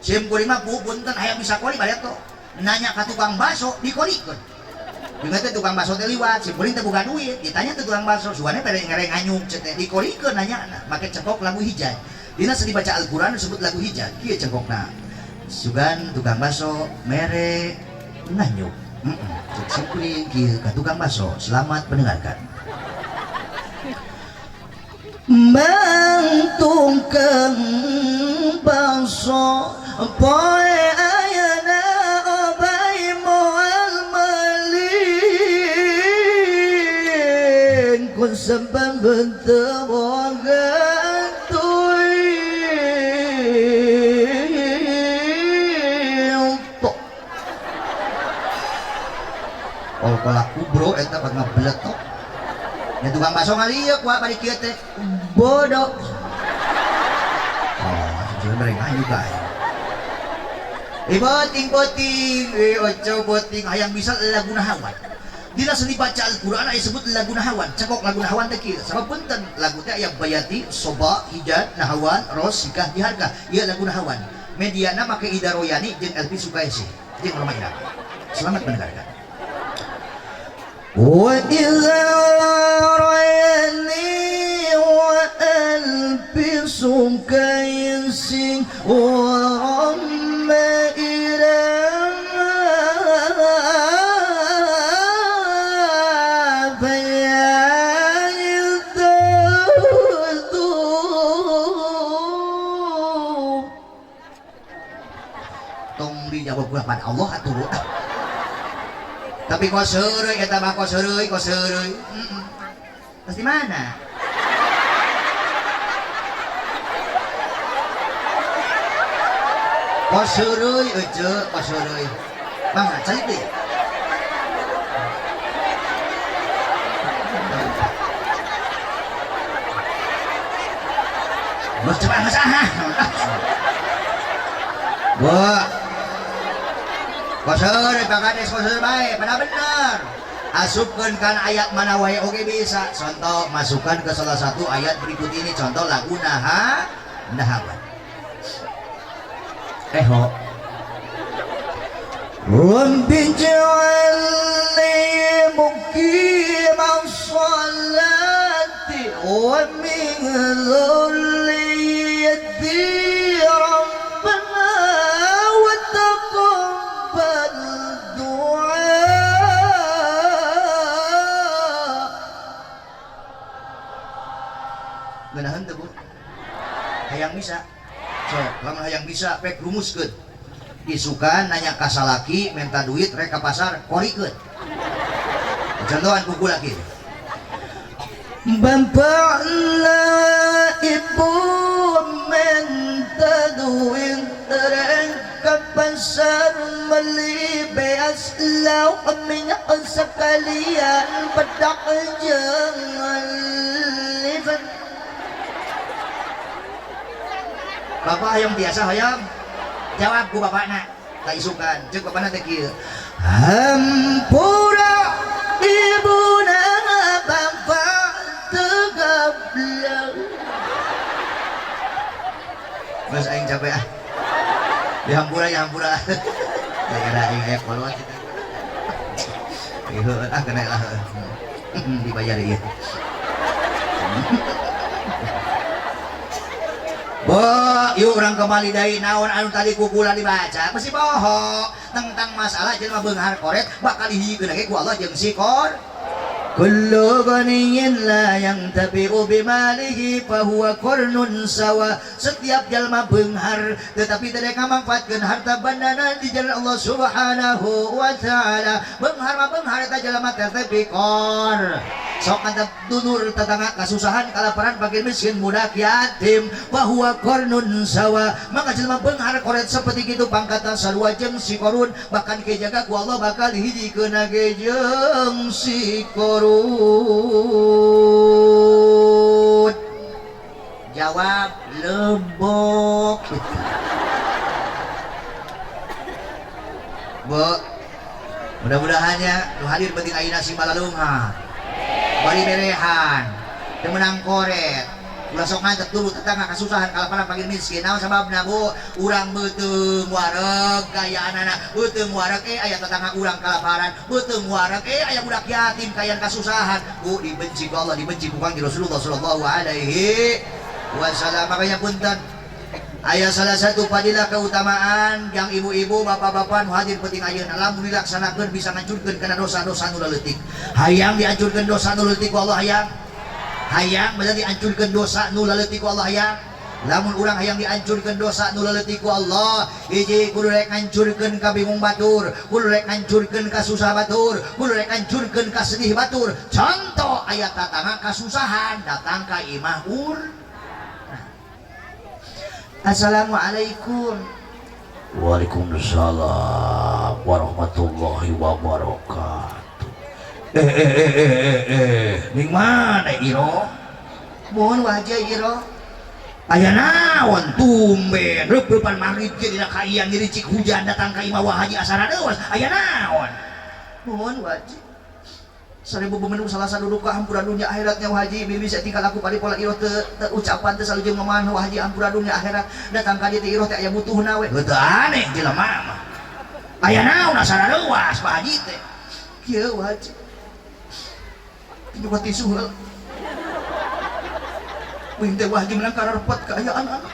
Sim kori mah punten hayang bisa kori bareto. Nanya ke tukang baso dikorikeun. Bingung teh tukang baso teh liwat, sim kori teh bukan duit, ditanya ke tukang baso, suane pada ngereng nganyung teh dikorikeun nanya, make cekok lagu hijai. Dina sering baca Al-Qur'an disebut lagu hijai, kieu cekokna. Sugan tukang baso mere nanyuk. Cek simpulin kieu ka tukang baso. Selamat mendengarkan. Mangtungkeun baso poe ayana obai moal malin kun sebab benteu boga kalau kubro eta bak ngabeletok. Ya tukang baso ngalieu kuat bari kieu teh bodoh. Oh, sudah mereka ayu kae. Boting-boting, ojo boting hayang bisa lagu nahawan. Dina seni baca Al-Qur'an aya sebut lagu nahawan. Cekok lagu nahawan teh kieu. Sabab punten lagu teh aya bayati, soba, hijat, nahawan, ros, sikah, diharga. Ieu lagu nahawan. Mediana make Ida Royani jeung Elvi Sukaesih. Jeung Roma Irama. Selamat mendengarkan. وإذا رأيني وألبس كيس ورم إلى بيان الذوب tong dijawab pada Allah atuh. Tapi kok seureuy eta mah kok seureuy. Terus di mana? Kok seureuy eueuh, kok seureuy. Mangga calik deui. Bos cepat masaha. Wah. Koser Pak Kades, koser bae, benar-benar. Asupkeun kan ayat mana wae oge bisa. Contoh masukkan ke salah satu ayat berikut ini, contoh lagu nahawan. Ho. Rabbi ja'alni muqimas sholati wa min dhurriyyati rabbana wa taqabbal du'a. Geunaheun teu Bu? Hayang bisa. Lamun hayang bisa pek rumuskeun. Isukan nanya ka salaki minta duit rek ka pasar korikeun. Contohan buku lagi. Bapak lah ibu beli beas lau minyak sekalian pedak jangan liven. Bapak hayang biasa hayang jawab ku bapak nak tak isukan cek bapak nak tekil hampura ibu na bapak tegablang. Mas aing capek ah. Ya hampura saya ada aing evaluasi itu kena lah dibayar ya. Bo, yuk orang kembali dari naon anu tadi kukulan dibaca masih bohong tentang masalah jelema beunghar koret bakal dihieun lagi ku Allah jeung sikor. Kullu ghaniyin la yantabi'u bimalihi fahuwa qarnun sawa. Setiap jalma beunghar tetapi tidak manfaatkeun harta bandana di jalan Allah Subhanahu wa taala. Beunghar mah beunghar eta jalma teh pikor. Sok antep dulur tetangga kasusahan kalaparan fakir miskin budak yatim fahuwa qarnun sawa. Maka jalma beunghar koret seperti kitu pangkatan sarua jeung si korun bahkan kejaga ku Allah bakal hijikeun ge jeung si korun. Jawab lebok. Bu, mudah-mudahannya nu hadir penting ayeuna si Malalungha bari berehan teu menang koret ulah sok ngantep dulu tetangga kasusahan kalaparan fakir miskin. Naon sababna Bu? Urang beuteung wareg gayaanana beuteung wareg aya tetangga urang kalaparan beuteung wareg aya budak yatim kayan kasusahan. Bu, dibenci ku Allah, dibenci ku Kangjeng Rasulullah sallallahu alaihi wasallam. Makanya punten aya salah satu fadilah keutamaan yang ibu-ibu bapak-bapak nu hadir penting ayeuna lamun dilaksanakeun bisa ngancurkeun kana dosa-dosa nu leutik. Hayang dihancurkeun dosa nu leutik ku Allah hayang. Hayang bener dihancurkeun dosa nu leutik ku Allah hayang. Lamun urang hayang dihancurkeun dosa nu leutik ku Allah, hiji kudu rek ngancurkeun ka bingung batur, kudu rek ngancurkeun ka susah batur, kudu rek ngancurkeun ka sedih batur. Contoh aya tatangga kasusahan datang ka imah Assalamualaikum. Waalaikumsalam warahmatullahi wabarakatuh. Ning mana Iro? Mohon wajah Iro. Aya naon tumben reup-reupan magrib ge dina kaian nyiricik hujan datang ka imah Haji asara deus. Aya naon? Mohon wajah. Seribu pemenung salah satu duka hampuran dunia akhiratnya Haji bibi bisa tinggal aku pada pola Iro ucapan teu salujeng mamahan Haji hampuran dunia akhirat datang ka dieu Iro teh aya butuhna we. Heuh aneh jelema mah. Aya naon asara deus Pak Haji teh? Kieu Haji. Coba tisu heula. Wing teh Haji menang karena repot keayaan anak.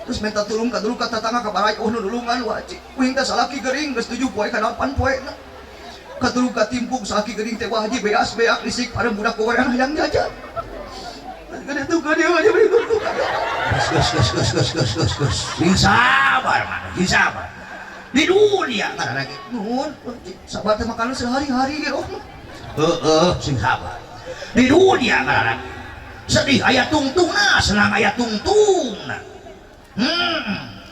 Terus minta tulung ka dulu ka tetangga ka barai nu dulungan Haji. Wing teh salaki gering geus 7 poe ka 8 poena. Katulung katimpuk salaki gering teh Haji beas beak risik pada budak korean hayang jajan. Kada tuh kada aja begitu. Gus. Sing sabar mana? Sing sabar. Di dunia kada lagi. Nuhun, sabar teh makanan sehari-hari ge oh. Sing sabar. Di dunia kada lagi. Sedih aya tungtungna, senang aya tungtungna.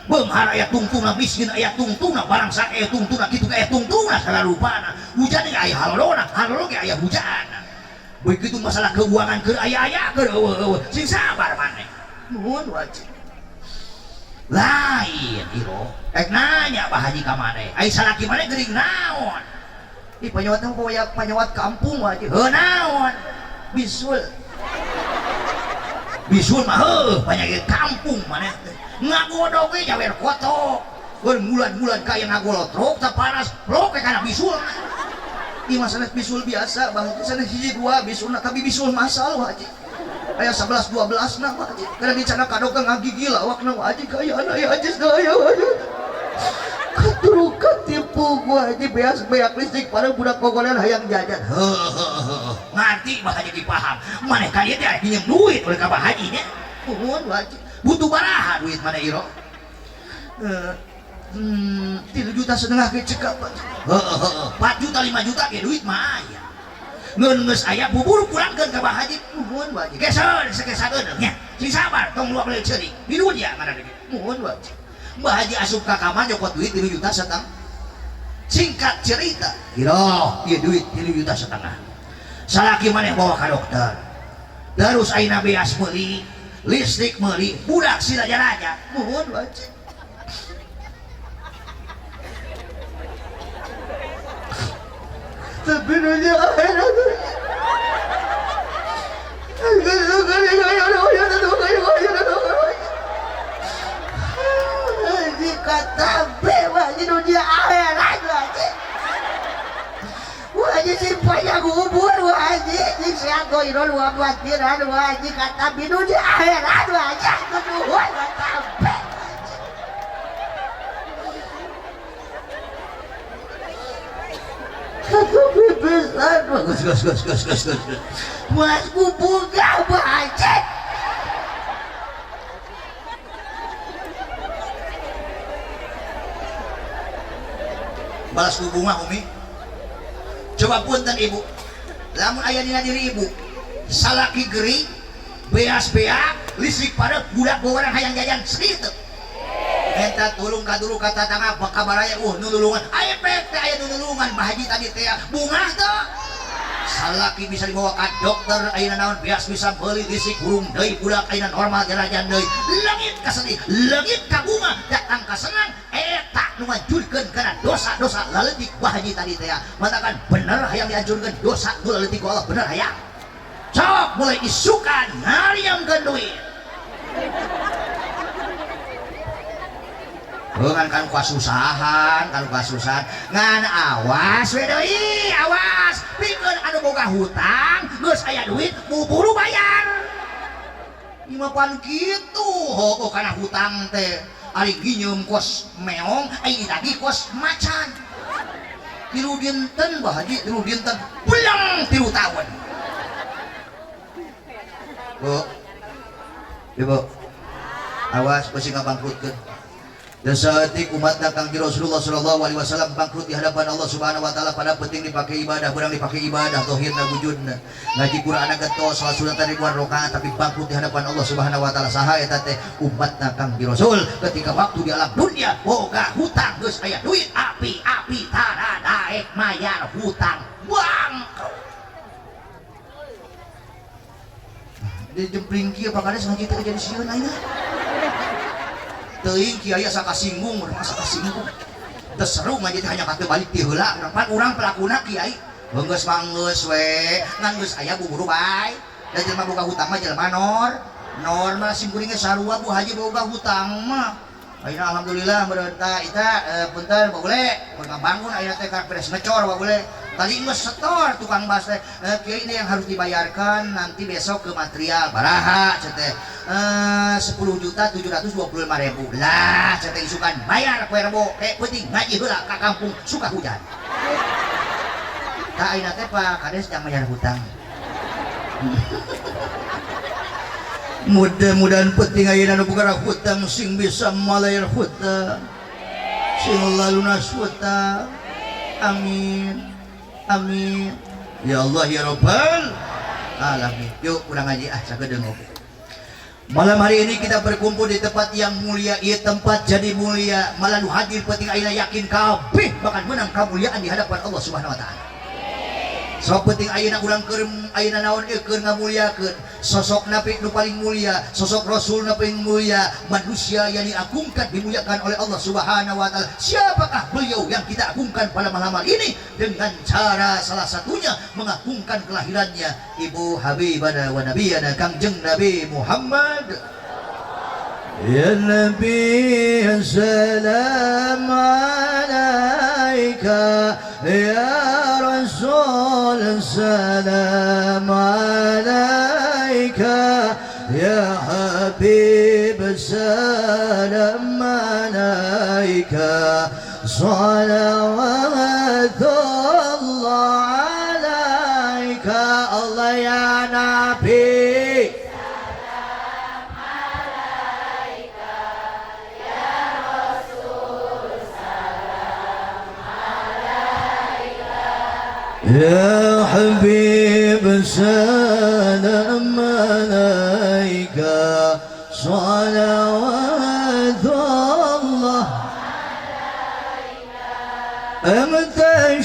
Beunghar aya tungtungna, miskin aya tungtungna, barang sak aya tungtungna, kitu aya tungtungna salarupana. Hujan ge aya halolona, halolo ge aya hujana. Begitu masalah keuangan keur aya-aya keur eueuh. Sing sabar maneh. Nuhun wajib. Lain Iro. Nanya Pak Haji ka maneh. Ai salaki maneh geuring naon? Ih panyawat mah poya panyawat kampung wajib. Heuh naon? Bisul. Bisul mah heuh panyawat kampung maneh teh. Ngagodog ge jawer koto. Bulan-bulan kaya ngagolotrok teh panas, rok kana bisul. Ieu masalah bisul biasa, Bang. Sana hiji dua bisulna tapi bisul masal Haji. Aya 11 12 na Haji. Kada dicana kadog ngagigil awakna Haji kaya aya ajis daya Haji. Katuru katipu gua Haji beas-beak listrik pada budak kogolean hayang jajan. Nganti Bah Haji dipaham. Maneh ka ieu teh pinjem duit oleh ka Bah Haji nya. Nuhun Haji. Butuh baraha duit mana Iro? 3,5 juta ke cekap 4 juta 5 juta ke duit mah aya ngeus aya bubur pulangkeun ka Bah Haji. Nuhun Haji geser sakesageun nya sing sabar tong luak leuwih ceurik di dunia mana deui. Nuhun Haji. Bah Haji asup ka kamar nyokot duit 3 juta satang Singkat cerita, kira ieu duit 3,5 juta. Salaki maneh bawa ka dokter. Terus ayeuna beas meuli, listrik meuli, budak si raja-raja. Muhun wajib. Tapi dunia akhirat. Kata bewa di dunia akhirat wajib. Wajib simpanya kubur wajib. Siapa irol wabatiran wajib kata di dunia akhirat wajib. Kedua kata bewa. Satu bebesan gus. Mas kubur gak wajib. Balas bunga Umi. Coba punten ibu, lamun aya dina diri ibu salaki geri beas listrik pada budak bawaran hayang jajan segitu eta tulung ka dulu kata tangga kabaraya nulungan aya PT aya nulungan Pak Haji tadi teh bunga tuh salaki bisa dibawa ka dokter ayeuna naon beas bisa meuli listrik hurung deui budak ayeuna normal jalajan deui leungit ka sedih leungit ka bunga datang ka senang eta nu ngajurkeun kana dosa-dosa laletik Pak Haji tadi teh matakan bener hayang dianjurkeun dosa nu laletik ku Allah bener hayang sok mulai isukan ngariamkeun duit kan kasusahan ngan awas we deui awas pikeun anu boga hutang geus aya duit buru bayar imapan kitu hoko kana hutang teh ari ginyeum kos meong ai lagi kos macan tilu dinten Bah Haji tilu dinten pulang 3 tahun Bu awas pasti ngabangkrutkeun dan saat itu umat Kang Rasulullah Shallallahu Alaihi Wasallam bangkrut di hadapan Allah Subhanahu Wa Taala pada penting dipakai ibadah, kurang dipakai ibadah, tohirna wujudna, ngaji Quran getos, salat sunat ribuan rakaat, tapi bangkrut di hadapan Allah Subhanahu Wa Taala. Saha eta teh umat Kang Rasul ketika waktu di alam dunia boga hutang geus aya duit api tara daek mayar hutang bangkrut. Di jempling kieu pakades ngaji teh jadi sieun ayeuna. Teuing kiai asa kasinggung, urang asa kasinggung. Teu seru ngaji teh hanya kate balik ti heula, pan urang pelakuna kiai. Geus manggeus we, ngan geus aya buburu bae. Da jelema boga hutang mah jelema nor mah simkuring ge sarua Bu Haji boga hutang mah. Ayeuna alhamdulillah beureuta eta punten boleh, mun bangun ayeuna teh ka beres ngecor boleh. Tadi geus setor tukang bas teh kiai ini yang harus dibayarkan nanti besok ke material baraha teh 10.725.000 lah teh isukan bayar poe Rebo penting ngaji heula ka kampung Sukahujan ka ayeuna teh Pak Kades jang bayar hutang mudah-mudahan penting ayeuna nu boga hutang sing bisa malayar hutang sing lalunas hutang amin amin ya Allah ya Rabbal alamin. Yuk kurang ngaji sakedeung oke. Malam hari ini kita berkumpul di tempat yang mulia, ieu tempat jadi mulia. Malah nu hadir penting ayeuna yakin kabeh bakal menang kemuliaan di hadapan Allah Subhanahu wa taala. So penting ayeuna urang keur ayeuna naon keur ngamuliakeun sosok nabi nu paling mulia, sosok rasul nu paling mulia, manusia yang diagungkan dimuliakan oleh Allah Subhanahu wa taala. Siapakah beliau yang kita agungkan pada malam hari ini dengan cara salah satunya mengagungkan kelahirannya Ibu Habibana wa Nabiyana Kangjeng Nabi Muhammad. Ya Nabi salam alaika ya Rasul salam alaika ya Habib salam alaika salawatullah alaika Allah ya Nabi يا حبيب سلام عليك صلوات الله عليك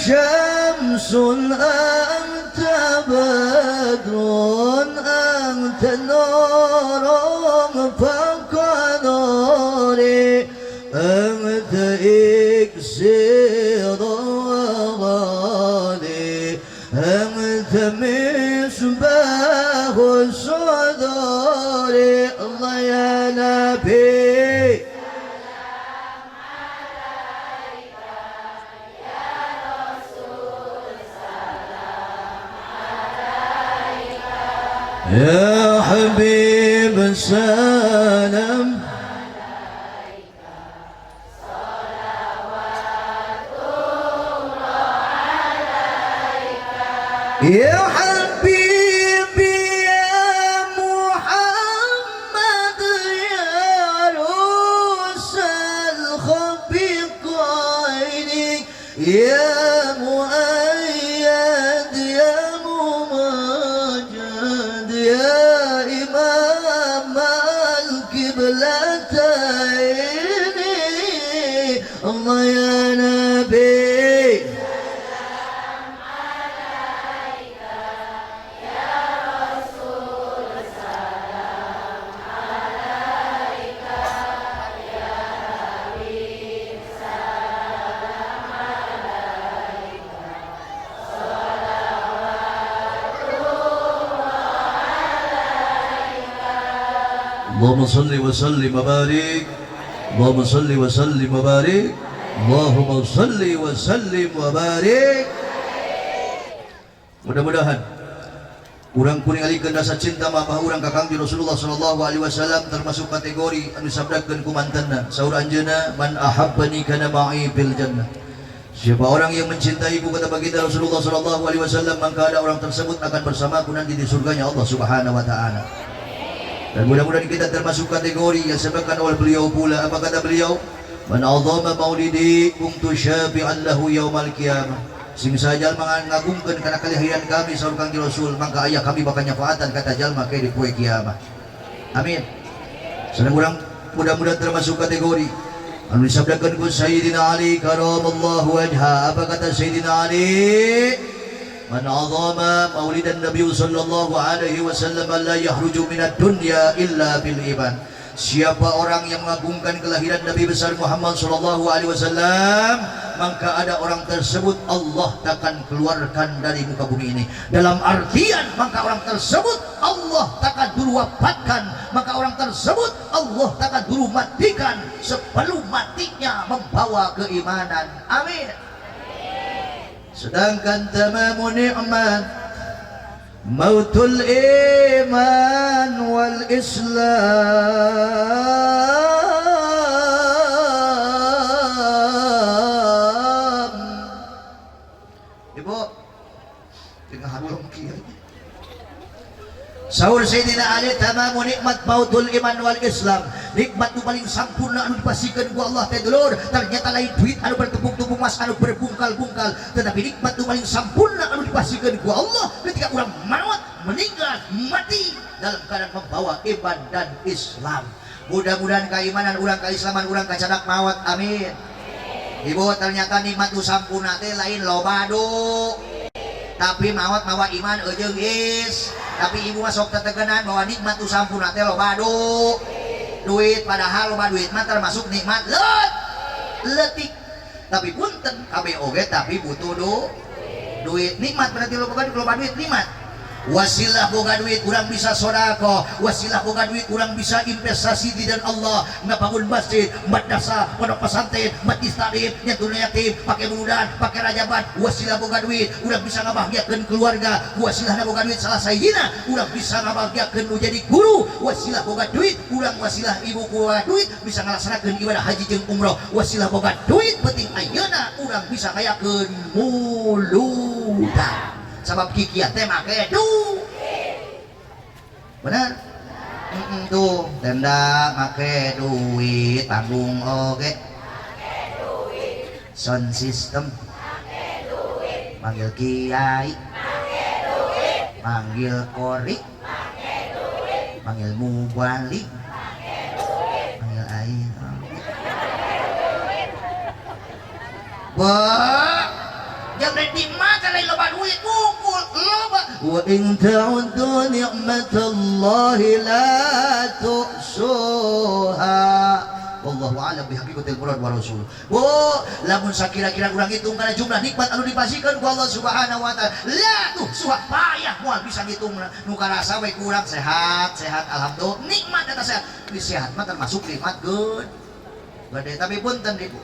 syamsun anta badrun anta nurun fawqa nuri anta iksir ghali anta misbah suduri Allah ya Nabi يا حبيب السلام عليك صلوات الله عليك يا حبيبي يا محمد يا عروس الخفيقين يا مؤيد يا ممجد يا إمام القبلتين الله يا نبي اللهم صل وسلم وبارك اللهم صل وسلم وبارك اللهم صل وسلم وبارك. Mudah-mudahan urang kuningalikeun rasa cinta mapah urang ka Kangjeng Rasulullah sallallahu alaihi wasallam termasuk kategori anu sabdakeun ku mantanna saur anjeunna man ahabbani kana ma'i fil jannah. Siapa orang yang mencintaiku kata baginda Rasulullah sallallahu alaihi wasallam maka ada orang tersebut akan bersamaku nanti di surganya Allah Subhanahu wa taala. Dan mudah-mudahan kita termasuk kategori yang disebutkan oleh beliau pula. Apa kata beliau? Man azama maulidi kuntu syafi'an lahu yaumal qiyamah. Sing saja mangagungkeun kana kelahiran kami saur Kangjeng Rasul, maka aya kami bakal nyafaatan kata jalma ke di poe kiamat. Amin. Sedang urang mudah-mudahan termasuk kategori anu disabdakeun ku Sayyidina Ali karamallahu wajha. Apa kata Sayyidina Ali? Man azama maulidan Nabi sallallahu alaihi wasallam la yahruju minad dunya illa bil iman. Siapa orang yang mengagungkan kelahiran Nabi besar Muhammad sallallahu alaihi wasallam, maka ada orang tersebut Allah takkan keluarkan dari muka bumi ini. Dalam artian maka orang tersebut Allah takkan dulu wafatkan, maka orang tersebut Allah takkan dulu matikan sebelum matinya membawa keimanan. Amin. Sedangkan tamamu ni'mat mautul iman wal islam. Ibu tengah harulung kieu saur Sayyidina Ali tamamu nikmat mautul iman wal islam. Nikmat nu paling sampurna anu dipasikeun ku Allah teh dulur ternyata lain duit anu bertumpuk-tumpuk mas anu berbungkal-bungkal, tetapi nikmat nu paling sampurna anu dipasikeun ku Allah ketika urang maut meninggal mati dalam keadaan membawa iman dan Islam. Mudah-mudahan keimanan urang keislaman urang kacadak maut. Amin. Ibu ternyata nikmat nu sampurna teh lain loba do, tapi maut mawa iman jeung is. Tapi ibu masuk tetegenan bahwa nikmat nu sampurna teh loba do. Duit padahal loba duit mah termasuk nikmat letik. Tapi punten kabeh oge tapi butuh duit. Nikmat berarti loba duit nikmat. Wasilah boga duit urang bisa sodako, wasilah boga duit urang bisa investasi di dan Allah, ngabangun masjid, madrasah, pondok pesantren, majlis taklim, nyantun yatim, pakai bulan, pakai rajaban. Wasilah boga duit urang bisa ngabahagiakeun keluarga, wasilah boga duit salah sayina urang bisa ngabahagiakeun nu jadi guru, wasilah boga duit urang wasilah ibu boga duit bisa ngalaksanakeun ibadah haji jeung umroh, wasilah boga duit penting ayeuna urang bisa ngayakeun muludan. Sabab kikiat teh make duit. Bener? Tuh tenda make duit, panggung oge make duit, sound system make duit, manggil kiai make duit, manggil kori make duit, manggil mubalik make duit, manggil aing make duit. yang nikmat lain loba duit pukul loba wa in ta'uddu ni'matallahi la tuhsuha wallahu a'lam bihaqiqatil murad wa rasul. Lamun sakira-kira urang hitung kana jumlah nikmat anu dipasikeun ku Allah Subhanahu wa taala la tuhsuha payah moal bisa ngitung nu karasa we kurang sehat alhamdulillah nikmat eta sehat di sehat mah termasuk nikmat gede tapi punten Ibu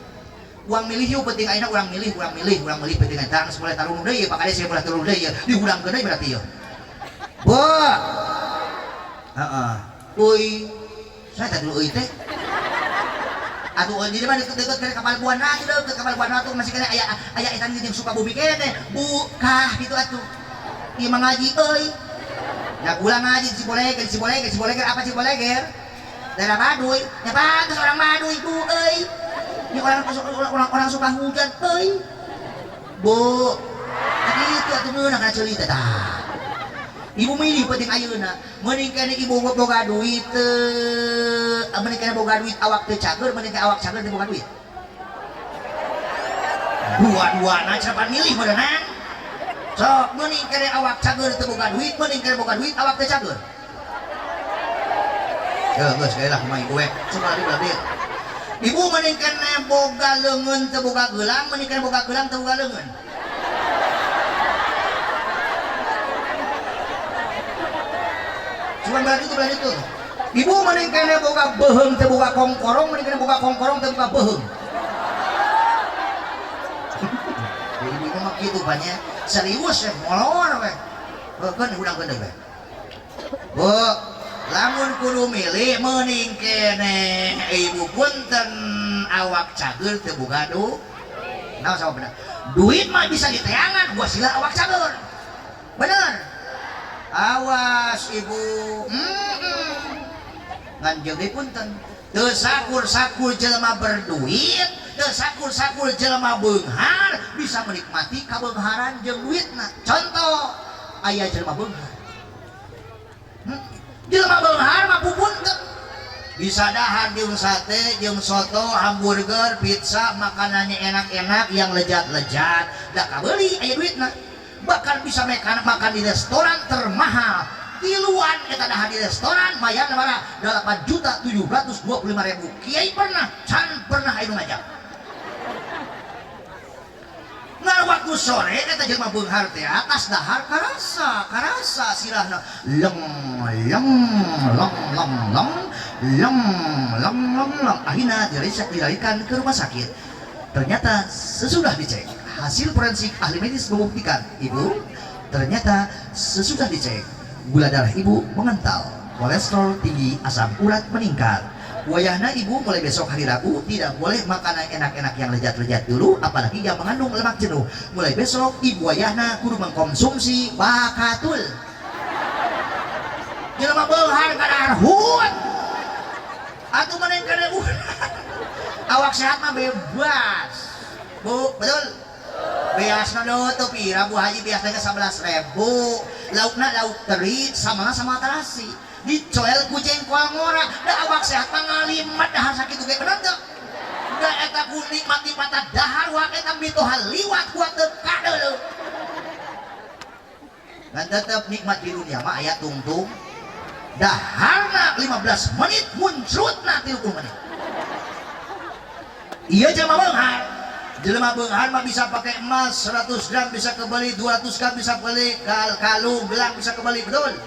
uang milih yuk penting aina urang milih penting aina tang mulai tarung deui pakade saya mulai tarung deui diurangkeun deui berarti ya heeh euy saya tadi euy teh aduh jadi mah deket-deket ke kapal buana aja deh ke kapal buana tuh masih kena aya etan yang suka bumi kene buka gitu atuh ieu mah ngaji euy ya pulang ngaji si boleger apa si boleger daerah Baduy ya pantes orang Baduy bu euy ini orang suka hujan euy bu gitu atuh meunang kana cerita tah ibu milih penting ayeuna mending kana ibu boga duit mending kana boga duit awak teu cager mending kana awak cager teu boga duit dua-duana cepat milih beunang sok mending kana awak cager teu boga duit mending kana boga duit awak teu cager ya geus kae lah kumaha gue sok lari ibu mending kana boga leungeun teu boga geulang mending kana boga geulang teu boga leungeun cuma berarti itu ibu mending kena boga beheung teu boga kongkorong mending kena boga kongkorong teu boga beheung ibu mah kitu banyak serius ya molor we keun urang keun we bu lamun kudu milih mending kene ibu punten awak cager teu boga naon sama bener duit mah bisa diteangan gua sila awak cager bener awas ibu ngan jeung punten teu sakur-sakur jelema berduit teu sakur-sakur jelema beunghar bisa menikmati kabeungharan jeung duitna contoh aya jelema beunghar jelema beunghar mah pupunten bisa dahar jeung sate jeung soto hamburger pizza makanannya enak-enak yang lezat-lezat da kabeuli aya duitna bahkan bisa makan di restoran termahal di luar kita dah di restoran bayar namanya 8.725.000 kiai pernah ayo ngajak ngar waktu sore kita jelema beunghar teh atas dahar karasa sirahna leng akhirnya dilarikan ke rumah sakit ternyata sesudah dicek hasil forensik ahli medis membuktikan ibu ternyata sesudah dicek gula darah ibu mengental kolesterol tinggi asam urat meningkat wayahna ibu mulai besok hari Rabu tidak boleh makanan enak-enak yang lezat-lezat dulu apalagi yang mengandung lemak jenuh mulai besok ibu wayahna kudu mengkonsumsi bakatul jelema beunghar kada arhut atuh mending kana awak sehat mah bebas bu betul biasna tuh pira Bu Haji biasanya 11.000 laukna lauk teri sama terasi dicoel ku jengkol ngora da awak sehat mah ngalimat dahar sakitu ge bener teu da eta ku nikmati patah dahar wa eta bitohal liwat ku teu kadeuleuh dan tetep nikmat di dunia mah aya tungtung daharna 15 menit muncrutna 30 menit iya jelema beunghar jelema beunghar mah bisa pakai emas 100 gram bisa kebeli 200 gram bisa beli kalung gelang bisa kebeli betul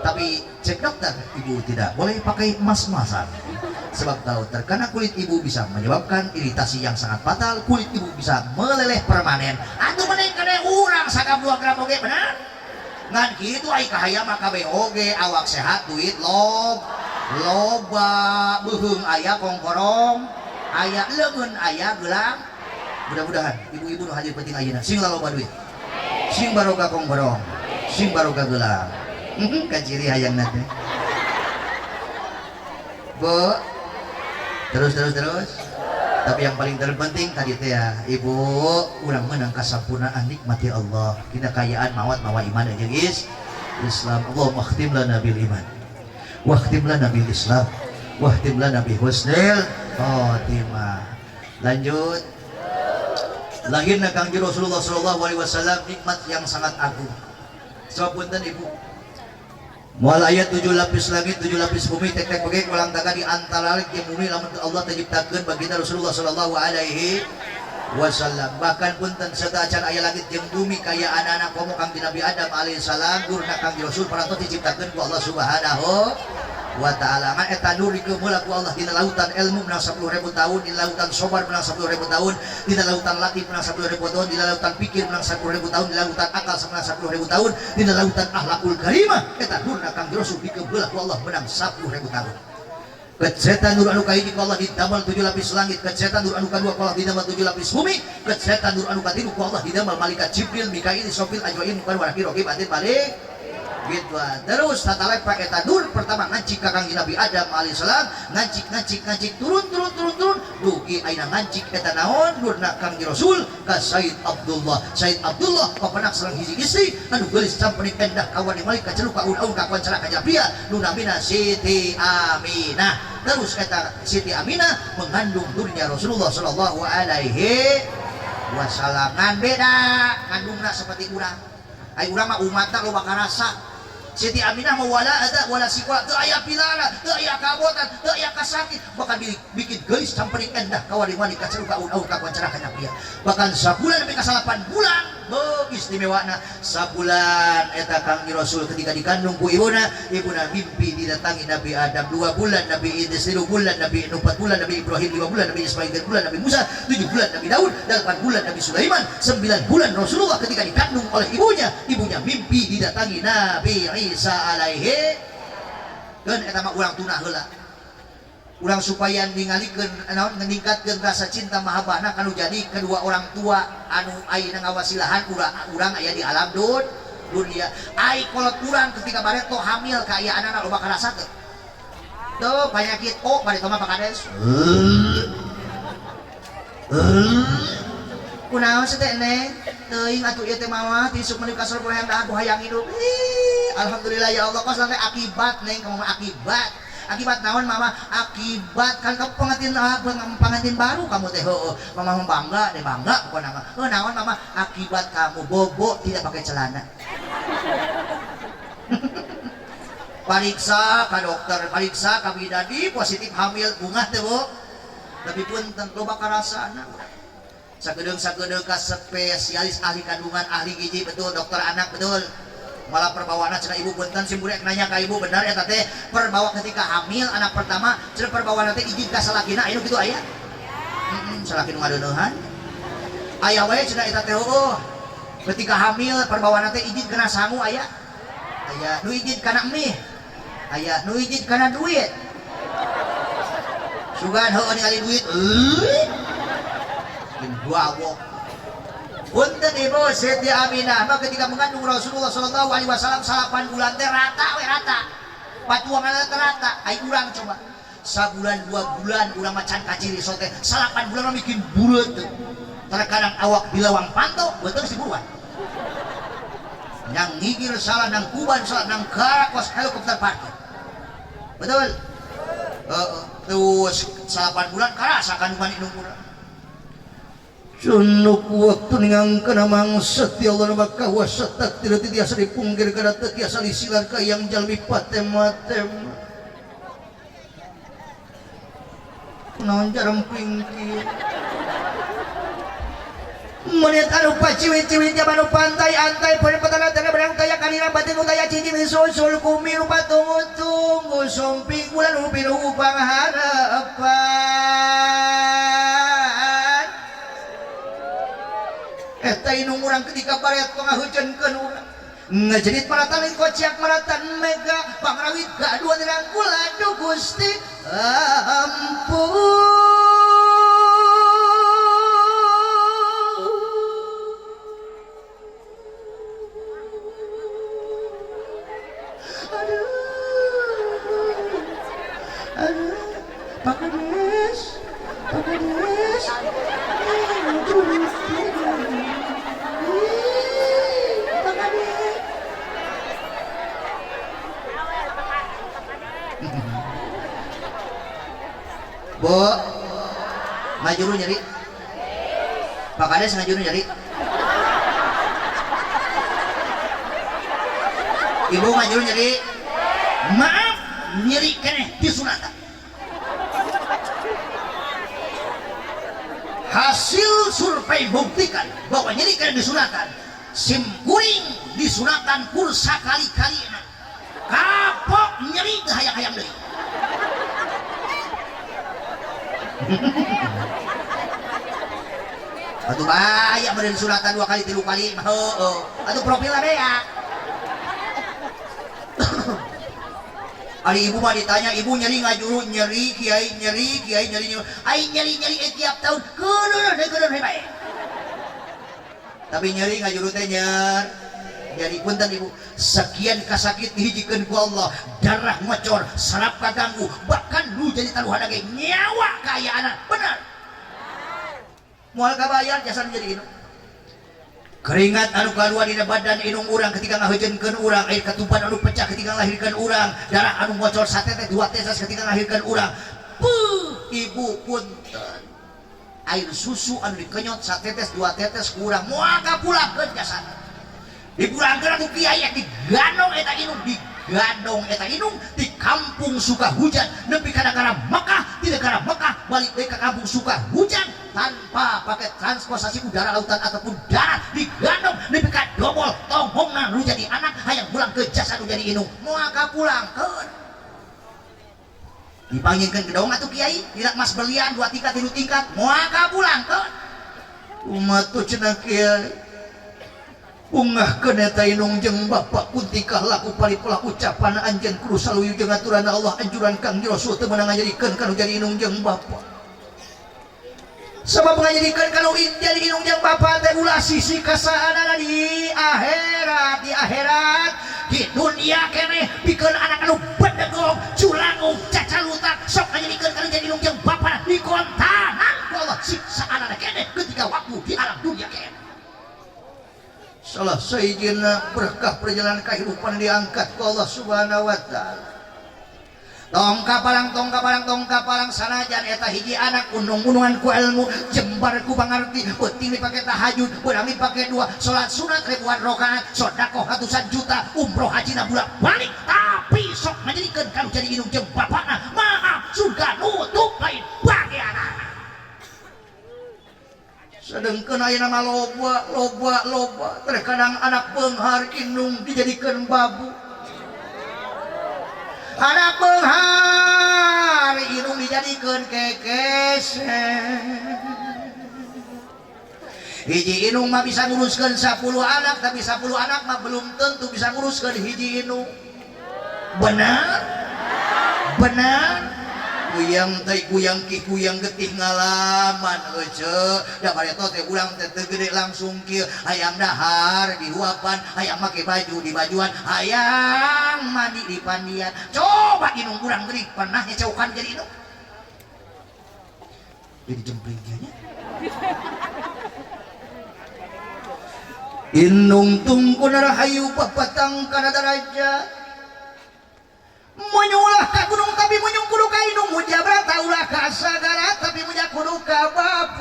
tapi cek dokter ibu tidak boleh pakai emas-emasan sebab kalau terkena kulit ibu bisa menyebabkan iritasi yang sangat fatal kulit ibu bisa meleleh permanen atuh mending kena urang sakap 2 gram oge benar ngan kitu ai kahaya mah kabeh oge awak sehat duit loba beheung aya kongkorong aya leungeun aya gelang mudah-mudahan ibu-ibu nu hadir penting ayeuna sing loba duit sing barokah kongkorong sing barokah gelang kaciri hayangna teh bu terus tapi yang paling terpenting tadi teh ya ibu urang meunang kasampurnaan nikmati Allah dina kayaan mawat mawa iman aja guys Islam Allahumma khtim lana bil iman wa khtim lana bil Islam wa khtim lana bi husnil khatimah lanjut lahirna Kangjeng Rasulullah sallallahu alaihi wasallam nikmat yang sangat agung. Sapunten Ibu. Moal aya 7 lapis langit 7 lapis bumi tek-tek bege ulang taga di antara langit jeung bumi lamun Allah teciptakeun baginda Rasulullah sallallahu alaihi wasallam. Bahkan punten serta acan aya langit jeung bumi kaya anak-anak komo kang Nabi Adam alaihissalam gurna Kangjeng Rasul parantos diciptakeun ku Allah Subhanahu wa ta'ala. Ngan eta nur dikeumul ku Allah dina lautan ilmu menang 10.000 tahun, dina lautan sabar menang 10.000 tahun, dina lautan latif menang 10.000 tahun, dina lautan pikir menang 10.000 tahun, dina lautan akal menang 10.000 tahun, dina lautan akhlakul karimah eta nurna Kangjeng Rasul dikeumul ku Allah menang 10.000 tahun. Kecetan nur anu kahiji ku Allah didamel 7 lapis langit, kecetan nur anu kadua ku Allah didamel 7 lapis bumi, kecetan nur anu katilu ku Allah didamel malaikat Jibril, Mikail, Israfil, Ajwain, Mukan, Waraki, Raqib, Atid, balik gitu. Terus tata lepa eta nur pertama ngancik ka Kangjeng Nabi Adam alaihissalam, ngancik turun dugi aina ngancik eta naon nurna Kangjeng Rasul ka Sayyid Abdullah papanak sareng hiji istri anu geulis campenik endah kawan di malaikat celuk ka unaun ka kawan cara kajapia nu namina Siti Aminah. Terus eta Siti Aminah mengandung nurnya Rasulullah sallallahu alaihi wasallam. Ngan beda kandungna seperti urang. Ai urang mah umatna loba karasa. Siti Aminah mau wala ada wala sikola teu aya pilana, teu aya kabotan, teu aya kasakit, bahkan bikin geulis camperik endah kawali wali kaceru ka unaun ka kawancara kanyapia. Bahkan sabulan nepi ka 8 bulan istimewana sabulan eta Kangjeng Rasul ketika dikandung ku ibuna mimpi didatangi Nabi Adam 2 bulan, Nabi Idris 3 bulan, Nabi Nuh 4 bulan, Nabi Ibrahim 5 bulan, Nabi Ismail 3 bulan, Nabi Musa 7 bulan, Nabi Daud 8 bulan, Nabi Sulaiman 9 bulan. Rasulullah ketika dikandung oleh ibunya mimpi didatangi Nabi Isa alaihi kan eta mah urang tunah heula. Urang supaya ningalikeun naon ningkatkeun rasa cinta mahabbahna kanu jadi kedua orang tua anu ayeuna ngawasilahan urang aya di alam dunia. Ai kolot urang ketika bareto hamil ka aya anak loba karasa teu. Tuh penyakit bari mah pakades. Kunaon sih teh neng? Teuing atuh ieu teh mah tisuk meuli ka surga hayang aku hayang hidup. Alhamdulillah ya Allah kos sampai akibat neng kamu akibat naon mama akibat kan kamu pengantin baru kamu teh mama bangga pokoknya mah naon mama akibat kamu bobo tidak pakai celana. Pariksa ke dokter, pariksa ke bidadi positif hamil bunga teh Bu, tapi pun tentu bakal rasana sagedeng ka spesialis ahli kandungan ahli gizi betul dokter anak betul. Malah perbawaanna cenah ibu punten simburek nanya ka ibu benar eta teh perbawa ketika hamil anak pertama cenah perbawaanna teh izin ka salakina anu kitu aya. Salaki nu ngadeuneuhan. Aya wae cenah eta teh ketika hamil perbawaanna teh izin kana sangu aya. Aya nu izin kana mih. Aya nu izin kana duit. Sugan heuh ningali duit. Wawok. Punten ibu Siti Aminah mah ketika mengandung Rasulullah sallallahu alaihi wasallam 8 bulan teh rata. Patuangan teh rata. Ai urang coba. Sabulan 2 bulan urang mah can kaciri sote. 8 bulan mah bikin bureut teh. Terkadang awak dilawang pantau betul si buruan. Nang ngigir salah nang kuban salah nang karakos helikopter parkir. Betul. Terus 8 bulan karasa kandungan indung urang. Sunuk waktu ningangkeun mangsa ti Allah na kawasa tak tidak tiasa dipungkir kana teu tiasa disilar ka yang jalmi patem-matem. Naon jarang pingkir. Menit anu paciwit-ciwit jaman pantai antai perempatan tengah berang taya kanina batin utaya cincin susul kumi rupa tunggu somping bulan pinuh pangharapan. Eta inung urang ketika baret pangahujenkeun urang ngajenit maratan kociak maratan mega pangrawit gadua dirangkul aduh Gusti ampun. Aduh Pak Kades Bu, maju nyeri. Pak Kades ngajurun jadi ibu ngajurun jadi maaf nyeri keneh disunatan. Hasil survei buktikan bahwa nyeri keneh disunatan sim kuring disunatan kursa kali-kali enak kapok nyeri hayang-hayang deui. Atuh bahaya beren sunatan 2 kali 3 kali heuh atuh profil bea. Ari ibu mah ditanya ibu nyeri ngajuru nyeri kiai nyeri ai nyeri tiap tahun keuleuh bae. Tapi nyeri ngajuru teh nyeri punten ibu sekian kasakit dihijikeun ku Allah darah ngocor saraf kaganggu bahkan lu jadi taruhan ge nyawa kaayaan bener moal kabayar jasa jadi inung keringat anu kaluar dina badan inung urang ketika ngaheujeunkeun urang air ketuban anu pecah ketika nglahirkeun urang darah anu ngocor satetes 2 tetes ketika nglahirkeun urang ibu punten air susu anu dikenyot satetes 2 tetes ku urang moal kapulangkeun jasana dipulangkeun atuh kiai digandong eta inung di kampung suka hujan nepi ka negara Mekah di negara Mekah balik deui ka kampung suka hujan tanpa pakai transportasi udara lautan ataupun darat digandong nepi ka dobol tombongna nu jadi anak hayang pulang ke jasa nu jadi inung moal kapulangkeun dipanggilkeun ke daung atuh kiai dilak mas berlian 2 tingkat 3 tingkat moal kapulangkeun umat tuh cenah kiai ungah keneta inung jeung bapak kuntikah laku palipola ucapan anjeun kudu saluyu jeung aturan Allah anjuran Kang Rasul teu meunang ngajadikeun kanu jadi inung jeung bapak sabab ngajadikeun kanu jadi inung jeung bapak teh ulah sisi kasaanana di akhirat di dunia keneh pikeun anak anu bedegong culangung cacalutak sok ngajadikeun kanu jadi inung jeung bapak di kontanan ku Allah siksaanana keneh ketika waktu di alam dunia keneh. Salah sayyidina berkah perjalanan kehidupan diangkat ke Allah subhanahu wa ta'ala tong kapalang sanajan eta hiji anak undung-undungan ku ilmu jembar ku pangarti penting dipake tahajud urang dipake 2 salat sunat ribuan rakaat sedekah ratusan juta umroh hajina bulan balik tapi sok ngajadikeun kanu jadi inung jeung bapakna maaf surga nutup lain bageana sedengkeun ayeuna mah loba terkadang anak beunghar indung dijadikeun babu anak beunghar indung dijadikeun kekese hiji indung mah bisa nguruskeun 10 anak tapi 10 anak mah belum tentu bisa nguruskeun hiji indung benar kuyang getih ngalaman da pareto teh urang teh teu gede langsung kieu hayang dahar di huapan hayang make baju di bajuan hayang mandi di pandian coba inung urang geuning pernah nyecaukan jadi inung jadi jemplingnya inung tungkun rahayu papatang kana darajat menyulah ka gunung tapi menyung kudu ka inung muja berata ulah ka sagara tapi muja kudu ka bapak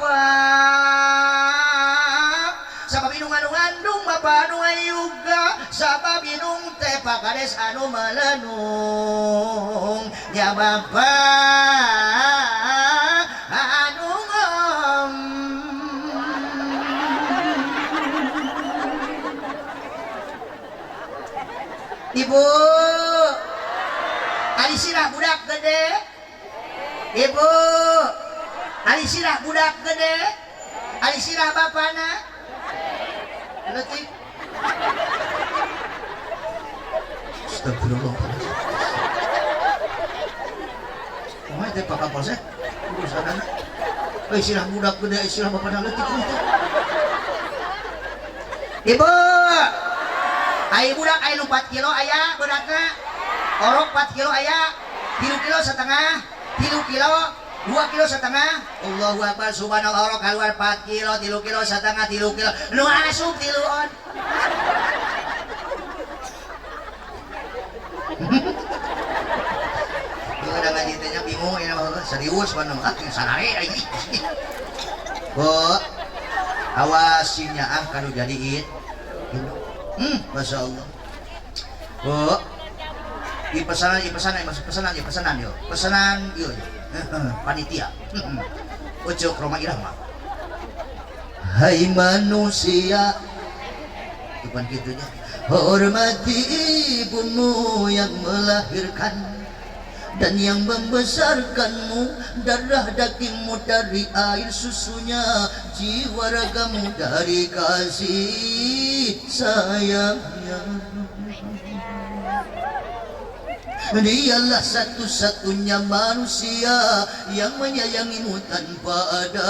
sabab inung anu ngandung bapak anu ayuga sabab inung teh Pak Kades anu melenung ya bapak anu ngom ibu Ali sirah budak gede ibu Ali sirah budak gede Ali sirah bapana letik astagfirullah kumaha teh Pak Kapolsek urusanana euy sirah budak gede sirah bapana letik ibu ai budak ai 4 kilo aya beratna orok 4 kilo aya 3 kilo setengah 3 kilo 2 kilo setengah Allahu Akbar subhanallah orok keluar 4 kilo 3 kilo setengah 3 kilo nu asup tiluon itu ada ngaji tanya bingung ya serius mana mah sarare ini bu awasinya kanu jadiin Masya Allah. Bu, pesanan yuk panitia ojo ke rumah irama. Hai manusia, bukan gitunya, hormati ibumu yang melahirkan dan yang membesarkanmu, darah dagingmu dari air susunya, jiwa ragamu dari kasih sayangnya. Dialah satu-satunya manusia yang menyayangimu tanpa ada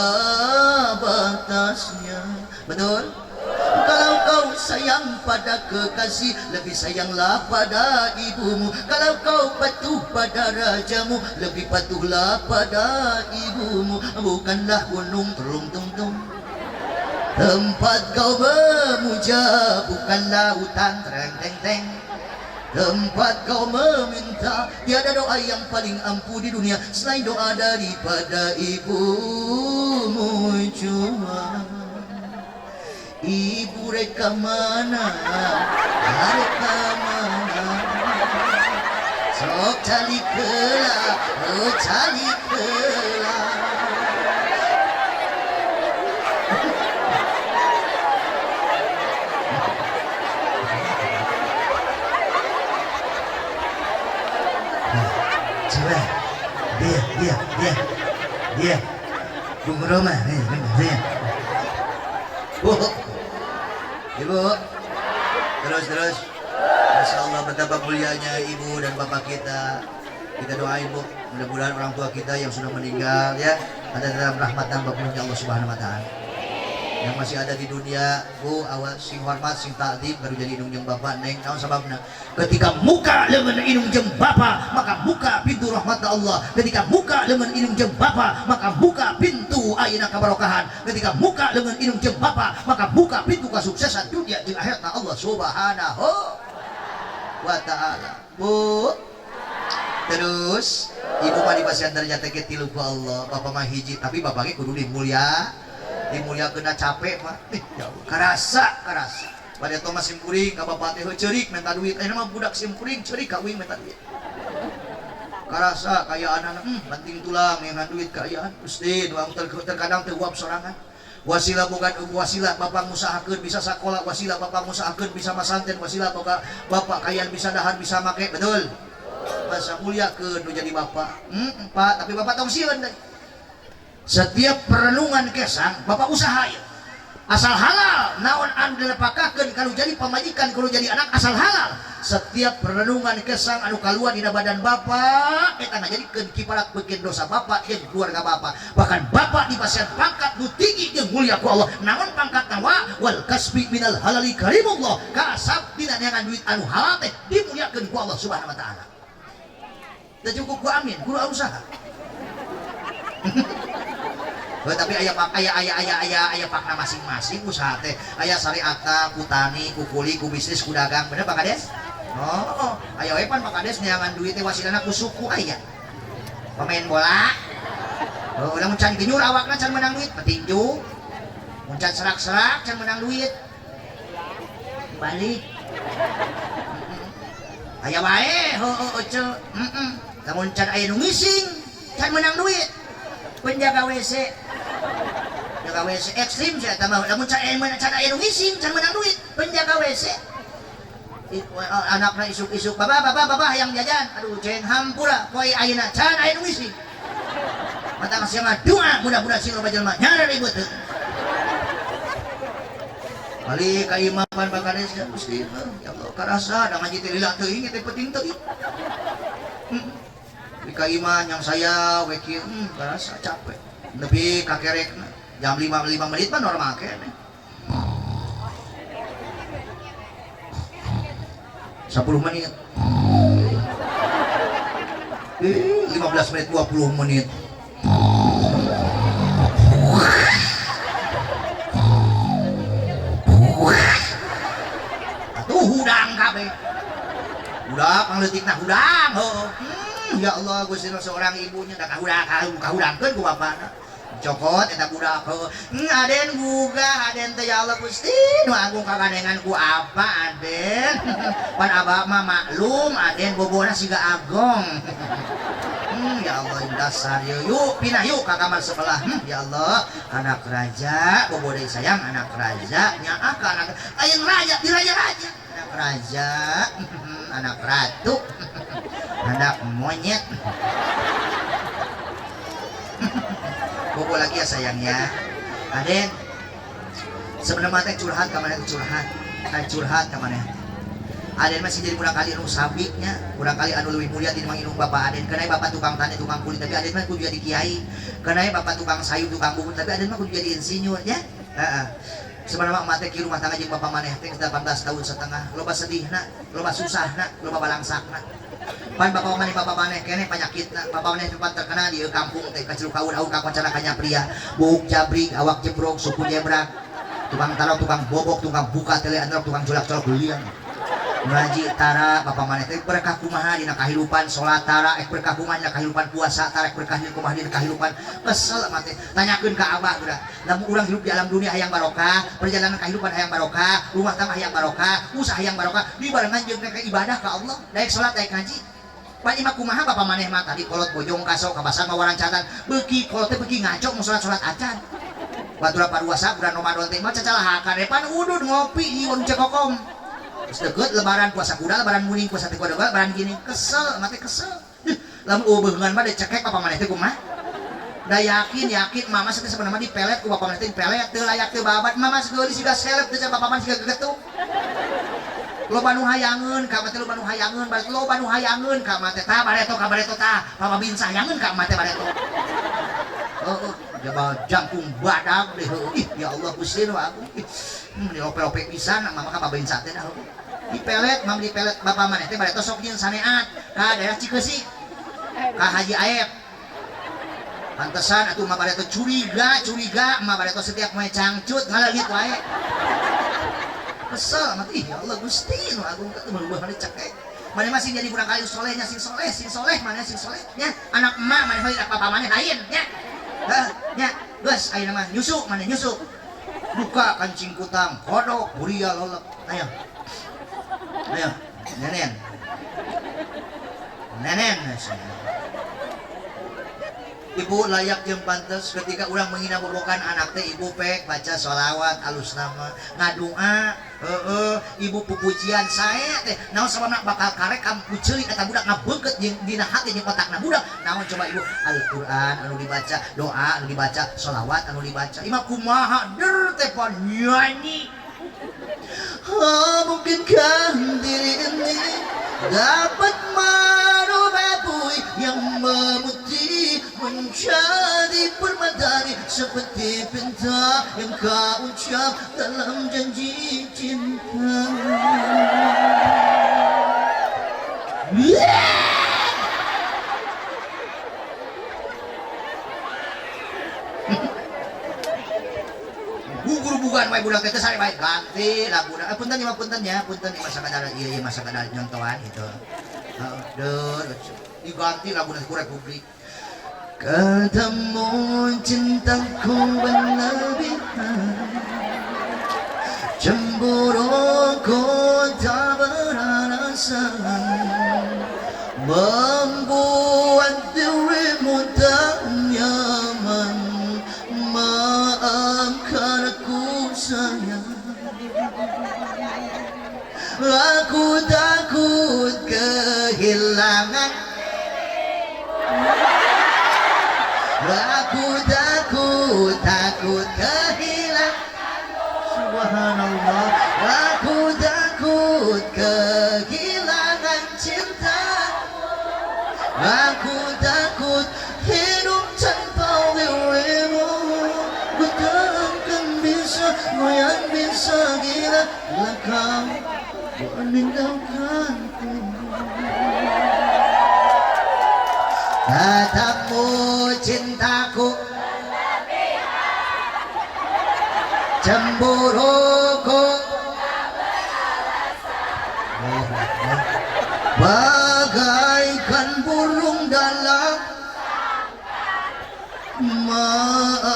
batasnya. Betul? Kalau kau sayang pada kekasih, lebih sayanglah pada ibumu. Kalau kau patuh pada rajamu, lebih patuhlah pada ibumu. Bukanlah gunung terung-tung-tung tempat kau memuja, bukanlah hutan tereng-teng-teng tempat kau meminta. Tiada doa yang paling ampuh di dunia selain doa daripada ibumu. Cuma ibu reka mana, reka mana, sok cari kelah, oh cari kelah. Coba, dia, Bung Roma, dia. Bu, ibu, terus. Masya Allah, betapa mulianya ibu dan bapak kita. Kita doain bu, mudah-mudahan orang tua kita yang sudah meninggal ya ada dalam rahmat dan berkahnya Allah Subhanahu Wa Taala. Yang masih ada di dunia, bu, awas sing hormat, sing takdim baru jadi indung jeung bapak neng. Naon sababna? Ketika muka leungeun indung jeung bapak, maka buka pintu rahmat Allah. Ketika muka leungeun indung jeung bapak, maka buka pintu ayeuna kabarokahan. Ketika muka leungeun indung jeung bapak, maka buka pintu kesuksesan dunia jeung akhirat Allah Subhanahu wa Ta'ala. Bu, terus ibu mah dipasihan derajat teh tilu ku Allah, bapak mah hiji, tapi bapaknya kudu dimulia. Dimulia kena capek mah karasa pada Thomas simkuring ka bapak teh ceurik minta duit mah budak simkuring ceurik kawin minta duit karasa kaya anak banting tulang yang duit kayaan Gusti doang terkadang teu uap sorangan wasilah boga wasilah bapak ngusahakeun bisa sakola wasilah bapak ngusahakeun bisa masanten wasilah boga bapak kayaan bisa dahar bisa make betul masa muliakeun nu jadi bapak Pak tapi bapak tong sieun deui. Setiap perenungan kesang bapak usaha ya. Asal halal naon anu lepakakeun kalau jadi pamajikan kalau jadi anak asal halal. Setiap perenungan kesang anu kaluar dina badan bapak eta ngajadikeun kiparat beukeun dosa bapak jeung keluarga bapak. Bahkan bapak dipasihan pangkat nu tinggi jeung mulia ku Allah. Naon pangkatna wal kasbi minal halali karimullah. Kasab dina neangan duit anu halal teh dimuliakeun ku Allah Subhanahu wa taala. Teu cukup ku amin, kudu usaha. Tapi ayah pakna masing-masing usaha teh ayah syariatna ku tani ku kuli ku bisnis ku dagang bener Pak Kades? Oh ayah we pan Pak Kades neangan duit teh wasilana ku suku aya pemain bola udah muncan genyur awakna can menang duit petinju muncan serak-serak can menang duit balik ayah wae ce namun can aya nu ngising can menang duit penjaga WC jaga WC ekstrim saya tambah namun can aya nu ngising can menang duit penjaga WC anakna isuk-isuk bapak yang jajan aduh ceng hampura poe ayeuna can aya nu ngising mata kasih mah doa mudah-mudahan sing loba jelema nyara ribut kali ka imam pan Pak Kades ya Gusti ya Allah karasa da ngaji teh lila teuing teh penting teuing ka iman yang saya wekil karasa capek lebih kakerekna jam 5 menit mah normal kene 10 menit 15 menit 20 menit atuh hudang kabeh budak pangleutikna hudang ya Allah Gusti seorang ibunya dah kahudangkeun ku bapana cokot eta budak aden buga aden teh ya Allah Gusti nu agung kagandengan ku apa aden pan abah mah maklum aden bobona siga agong ya Allah dasar yuk pindah yuk ke kamar sebelah ya Allah anak raja bobo deui sayang anak raja nyaah ka anak ayeuna raja di raja-raja anak raja anak ratu anak monyet bobo lagi ya sayangnya aden sebenarnya teh curhat ka mana curhat ka mana aden masih jadi kurang kali anu sabiknya kurang kali anu leuwih mulia ti mang indung bapak aden kenai bapak tukang tani tukang kulit tapi aden mah kudu jadi kiai kenai bapak tukang sayur tukang bubur tapi aden mah kudu jadi insinyur ya heeh sebenarnya mah teh ki rumah tangga jeung bapak maneh teh 18 tahun setengah loba sedihna loba susahna loba balangsakna pan bapak maneh keneh panyakitna bapak maneh tempat terkenal di kampung teh kacil kaun aur kakoncana kanya pria buuk jabrik awak jebrok suku jebrak tukang taruh tukang bobok tukang buka tele androk tukang colak-colok liang ngaji tara bapak maneh teh berkah kumaha dina kahirupan salat tara berkah kumaha dina kahirupan puasa tara berkah kumaha dina kahirupan kesel mah teh tanyakeun ka abah udah lamun urang hidup di alam dunia hayang barokah perjalanan kehidupan hayang barokah rumah tangga hayang barokah usaha hayang barokah dibarengan jeung ke ibadah ka Allah daek salat daek ngaji pan imah kumaha bapak maneh mah tadi kolot bojong kasok kabasan mawaran catan beuki kolot teh beuki ngaco mun salat acan batura paruasa bulan Ramadan teh mah cacalaha kadepan udud ngopi di warung cekokom deket lebaran puasa kuda lebaran muning puasa teh kuda lebaran gini kesel mati kesel lamun beungan mah dicekek apa maneh teh kumaha da yakin mama teh sebenarnya dipelet ku bapak maneh teh dipelet teu layak teu babat mama geus siga seleb teh bapak maneh siga gegetuk loba nu hayangeun ka mah teh loba nu hayangeun balik loba nu hayangeun ka mah teh tah bareto ka bareto tah papa bin sayangeun ka mah teh bareto jabal jangkung badak deh ya Allah Gusti nu aku di ope-ope pisan mama ka babain sate dah dipelet mam dipelet bapak maneh teh bareto sok jeung saneat ka daerah Cikeusik ka Haji Aep pantesan atuh mah bareto curiga mah bareto setiap moe cangcut ngaleungit wae kesel mah ih ya Allah Gusti nu agung teh berubah maneh cekek maneh masih jadi budak kayu solehnya sing soleh maneh sing soleh nya anak emak maneh hoy papa maneh lain nya nya geus ayeuna mah nyusuk maneh nyusuk buka kancing kutang kodok buria lolok ayo nenen ibu layak jeung pantes ketika urang menghina bobokan anak teh ibu pek baca sholawat alus nama ngadua ibu pupujian sae teh naon sababna bakal karek kampu ceulik eta budak ngabeungkeut dina hati jeung otakna budak naon coba ibu Al-Qur'an anu dibaca doa anu dibaca sholawat anu dibaca imah kumaha der teh pan nyanyi mungkinkah diri ini dapat merubah bui yang memutih menjadi permadani seperti pinta yang kau ucap dalam janji cinta. Gugur bukan wae budak teh sare bae ganti laguna punten ieu masa kadar ieu masa kadar nyontohan itu diganti laguna ku Republik katamu cintaku berlebihan cemburuku tak beralasan membuat dirimu tak nyaman maafkan aku sayang aku takut kehilangan aku takut kehilangan subhanallah aku takut kehilangan cinta aku takut hidup tanpa dirimu ku takkan bisa goyang bisa gila bila kau meninggalkanku katamu cintaku cemburuku bagaikan burung dalam maaf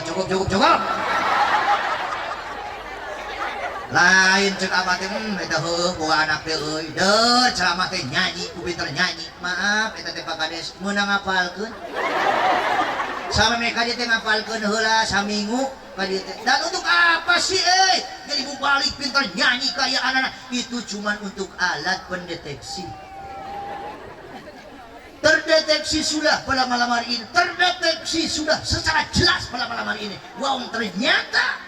Cukup. Lain cek abah teh eta heuh boga anak teh euy deur ceramah teh nyanyi ku pinter nyanyi maaf eta teh Pak Kades meunang ngapalkeun sama mereka dia teh ngapalkeun heula saminggu ka dieu teh dan untuk apa sih jadi balik pinter nyanyi kayak anak itu cuman untuk alat pendeteksi terdeteksi sudah pada malam hari ini terdeteksi sudah secara jelas pada malam hari ini wow ternyata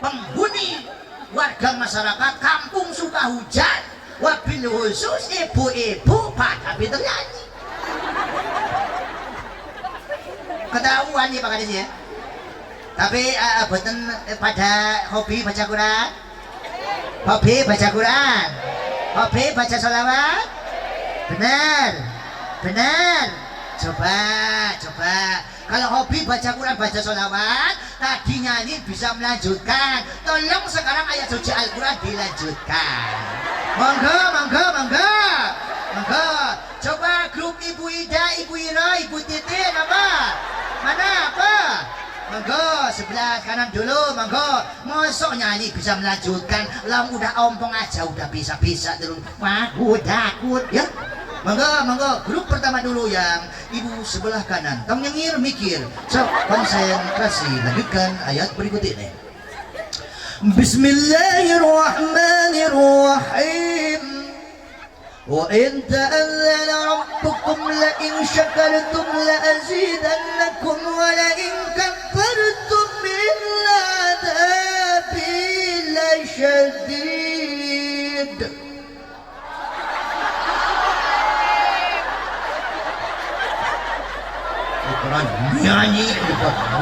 penghuni warga masyarakat kampung Sukahujan wabil khusus ibu-ibu pada pinter nyanyi ketahuan nih Pak Kades ya tapi boten pada hobi baca Quran hobi baca sholawat benar coba kalau hobi baca Quran baca sholawat tadi nyanyi bisa melanjutkan tolong sekarang ayat suci Al-Quran dilanjutkan monggo coba grup Ibu Ida, Ibu Ira, Ibu Titin mana apa monggo sebelah kanan dulu monggo mosok nyanyi bisa melanjutkan lam udah ompong aja udah bisa terus wah takut ya monggo grup pertama dulu yang ibu sebelah kanan tong nyengir mikir so konsentrasi lanjutkan ayat berikut ini Bismillahirrahmanirrahim wa in ta'allana rabbukum la in syakartum la azidannakum wa la in kafartum illa adabi la syadid nyanyi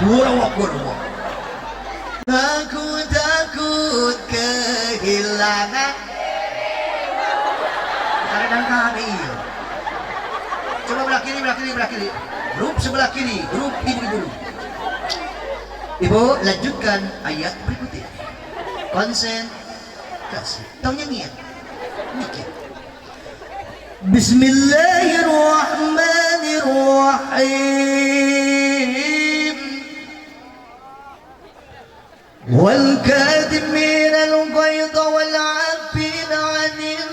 gurau-gurau aku takut kehilangan kadang kami coba belah kiri grup sebelah kiri grup ibu lanjutkan ayat berikutnya konsentrasi tau nyanyi ya mikir Bismillahirrahmanirrahim wal kadhimina al-ghayza wal 'afina 'anil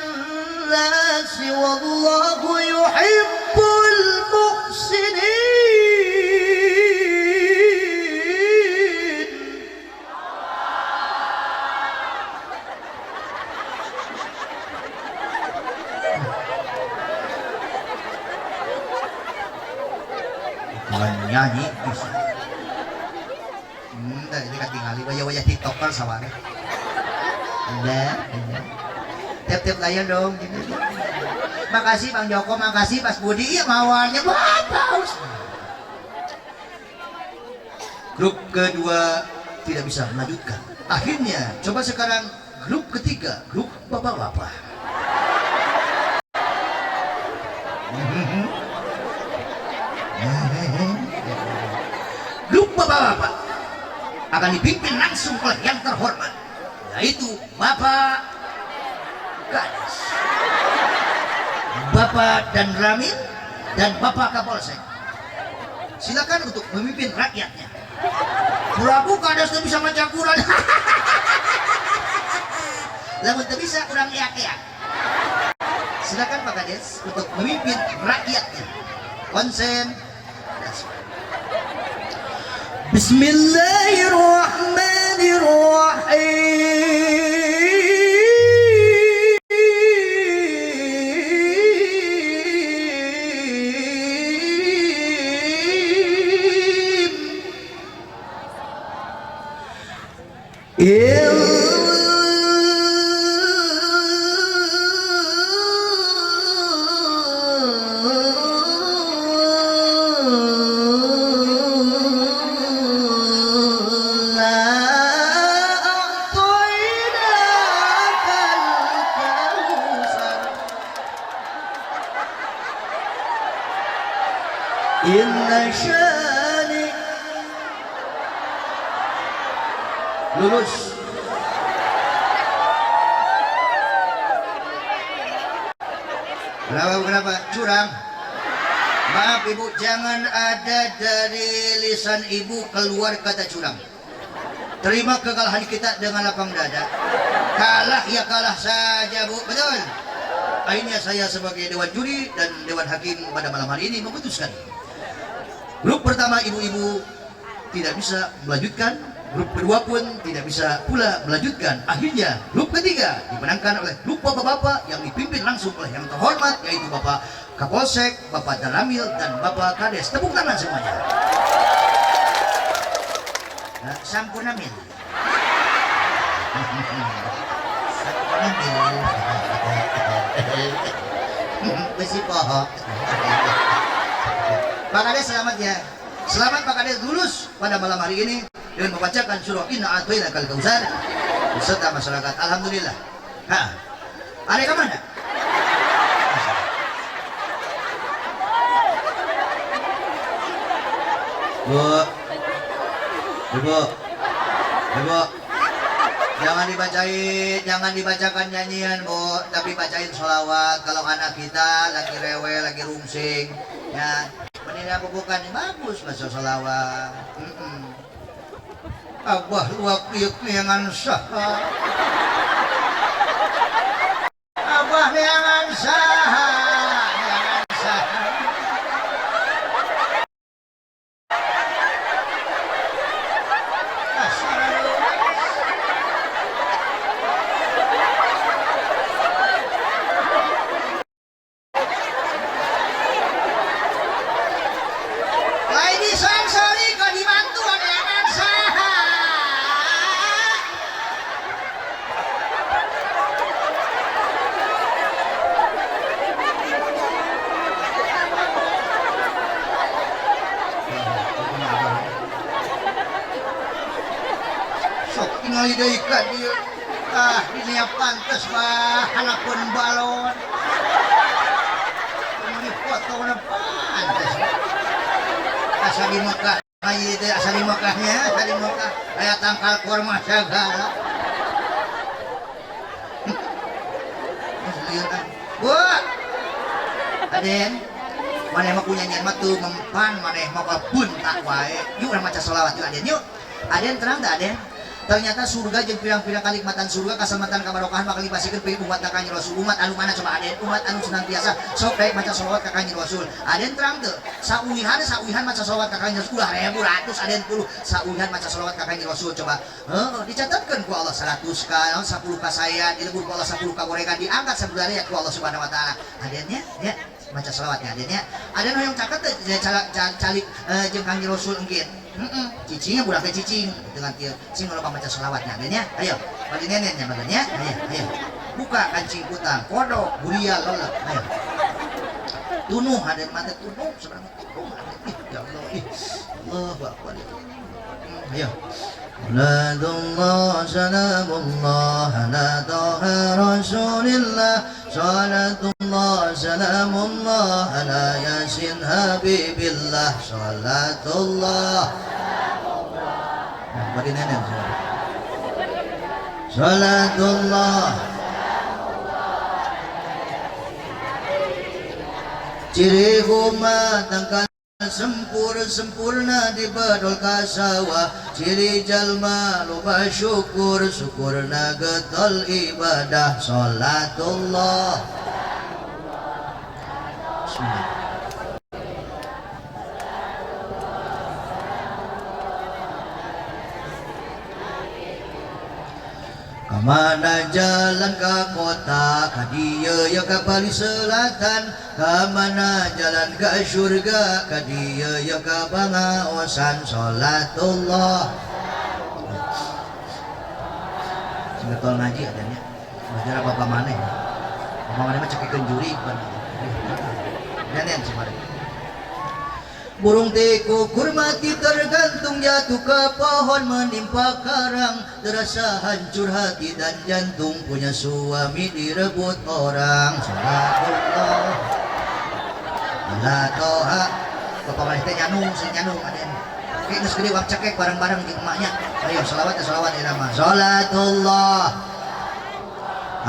nas wallahu yuhibbul muhsinin nyanyi bisa ini kan tinggali waya tiktoker sawane tiap layar dong gini. Makasih Bang Joko makasih Mas Budi iya mawalnya bagus grup kedua tidak bisa melanjutkan akhirnya coba sekarang grup ketiga grup bapak-bapak grup bapak-bapak akan dipimpin langsung oleh yang terhormat yaitu Bapak Kades, Bapak dan Ramil dan Bapak Kapolsek. Silakan untuk memimpin rakyatnya. Puraku Kades tuh bisa maca Quran. Lamun tuh bisa kurang iak-iak. Silakan Pak Kades untuk memimpin rakyatnya. Konsen. Inna syani lulus berapa curang Maaf ibu, jangan ada dari lisan ibu keluar kata curang. Terima kekalahan kita dengan lapang dada. Kalah ya kalah saja bu, betul. Akhirnya saya sebagai dewan juri dan dewan hakim pada malam hari ini memutuskan grup pertama ibu-ibu tidak bisa melanjutkan, grup kedua pun tidak bisa pula melanjutkan. Akhirnya grup ketiga dimenangkan oleh grup bapak-bapak yang dipimpin langsung oleh yang terhormat, yaitu Bapak Kapolsek, Bapak Daramil, dan Bapak Kades. Tepuk tangan semuanya. Nah, sampurna mil. Besi pohon. Pak Kades selamat ya. Selamat Pak Kades lulus pada malam hari ini dengan membacakan surah Inna A'tainakal Kautsar beserta masyarakat. Alhamdulillah. Hah. Ada ke mana? Bu, ibu, ibu, jangan dibacakan nyanyian bu, tapi bacain sholawat. Kalau anak kita lagi rewel, lagi rungsing, ya, mending aku bukan bagus baca sholawat. Abah luak niangan sah, abah niangan sah. Ngalideika dia. Ini yang pantas mah anak pun balon. Ini foto na pantas. Asa di Mekah, ayi teh asa di Mekahnya, asa di Mekah. Aya tangkal kurma segala. Bu. Aden, maneh mah punya nyanyian mah tuh mempan, maneh mah pun tak wae. Yuk maca selawat yuk Aden yuk. Aden terang tak Aden? Ternyata surga jeung pirang-pirang kanikmatan surga kaselamatan kabarokahan bakal dipasikeun pe umat ka Kanjeng Rasul. Umat anu mana coba Aden? Umat anu senantiasa sok daek maca sholawat ka Kanjeng Rasul. Aden terang teu? Sauihan maca sholawat ka Kanjeng Rasul. 1000 Aden 10 sauihan maca sholawat ka Kanjeng Rasul coba. Dicatatkeun ku Allah 100 ka 10 ka saya, dilebur ku Allah 10 ka gorengan, diangkat sabudaya ku Allah Subhanahu wa taala. Aden ya maca sholawatnya Aden ya. Aden hoyong caket teh calik jeung Kanjeng Rasul enggeun. Cicingnya budak teh cicing dengan kieu sing loba maca selawatnya Aden ya. Ayo bagi neneknya badan ya. Ayo buka kancing kutang kodok buria lolok. Ayo tunuh Aden mah teh tunuh sebenarnya tunuh Aden. Ya Allah Allahu akbar. Ayo Salatullah salamullah ala taha rasulillah. Salatullah salamullah ala yasin habibillah. Salatullah bagi nenek. Salatullah ciri umat tangkan sempurna di badol kasawa, ciri jalma lupa syukurna getol ibadah. Salatullah kamana jalan ke kota, kadieu ya ke Bali Selatan. Kamana jalan ke surga, kadieu ya ke Bangaosan. Salatullah sebetulnya ngaji adanya belajar apa maneh. Apa maneh mah cekikeun juri bukan. Nenek sebenarnya burung teko kurmati tergantung jatuh ke pohon menimpa karang. Terasa hancur hati dan jantung punya suami direbut orang. Salatullah ala toha bapak maneh teh nyanung sing nyanung Aden. Oke geus gede wak cekek bareng-bareng jeung emaknya. Ayo selawat ieu mah. Salatullah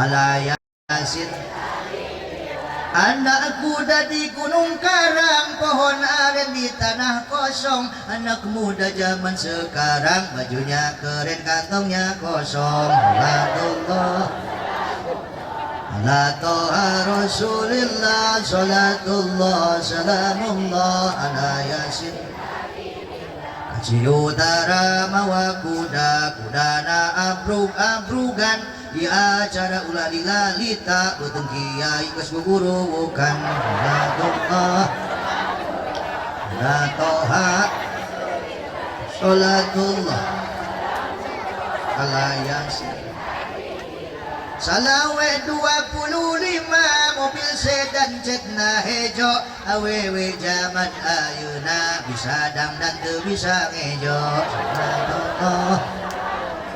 ala yasin Anakku dari gunung karang, pohon aren di tanah kosong. Anak muda zaman sekarang, bajunya keren kantongnya kosong. Salatullah ala toha rasulillah, salatullah salamullah ala yasin. Kaci utara mawa kuda, kudana abrug-abrugan. Di acara ulah lilalita beteng kiai geus gugurukan. Salatullah ala toha salatullah ala yasin. Salawe 25 mobil sedan cetna hejo, awewe zaman ayeuna bisa dangdan teu bisa ngejo. Salatullah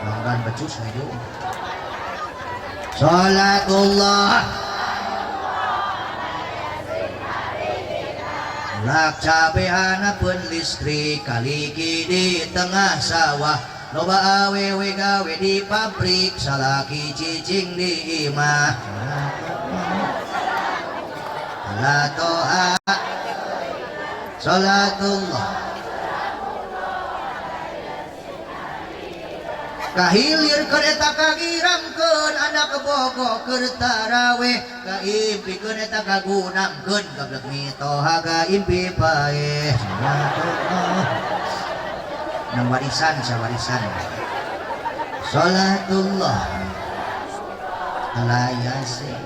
langgan becus ngejo. Salatullah lak cabehana pun listrik kaliki di tengah sawah. Loba awewe gawe di pabrik, salaki cicing di imah. Ala toha salatullah kahilir kereta kagirangkeun anak bogo keur taraweh, kaimpikeun eta kagunangkeun gablek mitoha kaimpi paeh. Nang warisan sawarisan. Salatullah ala yasin.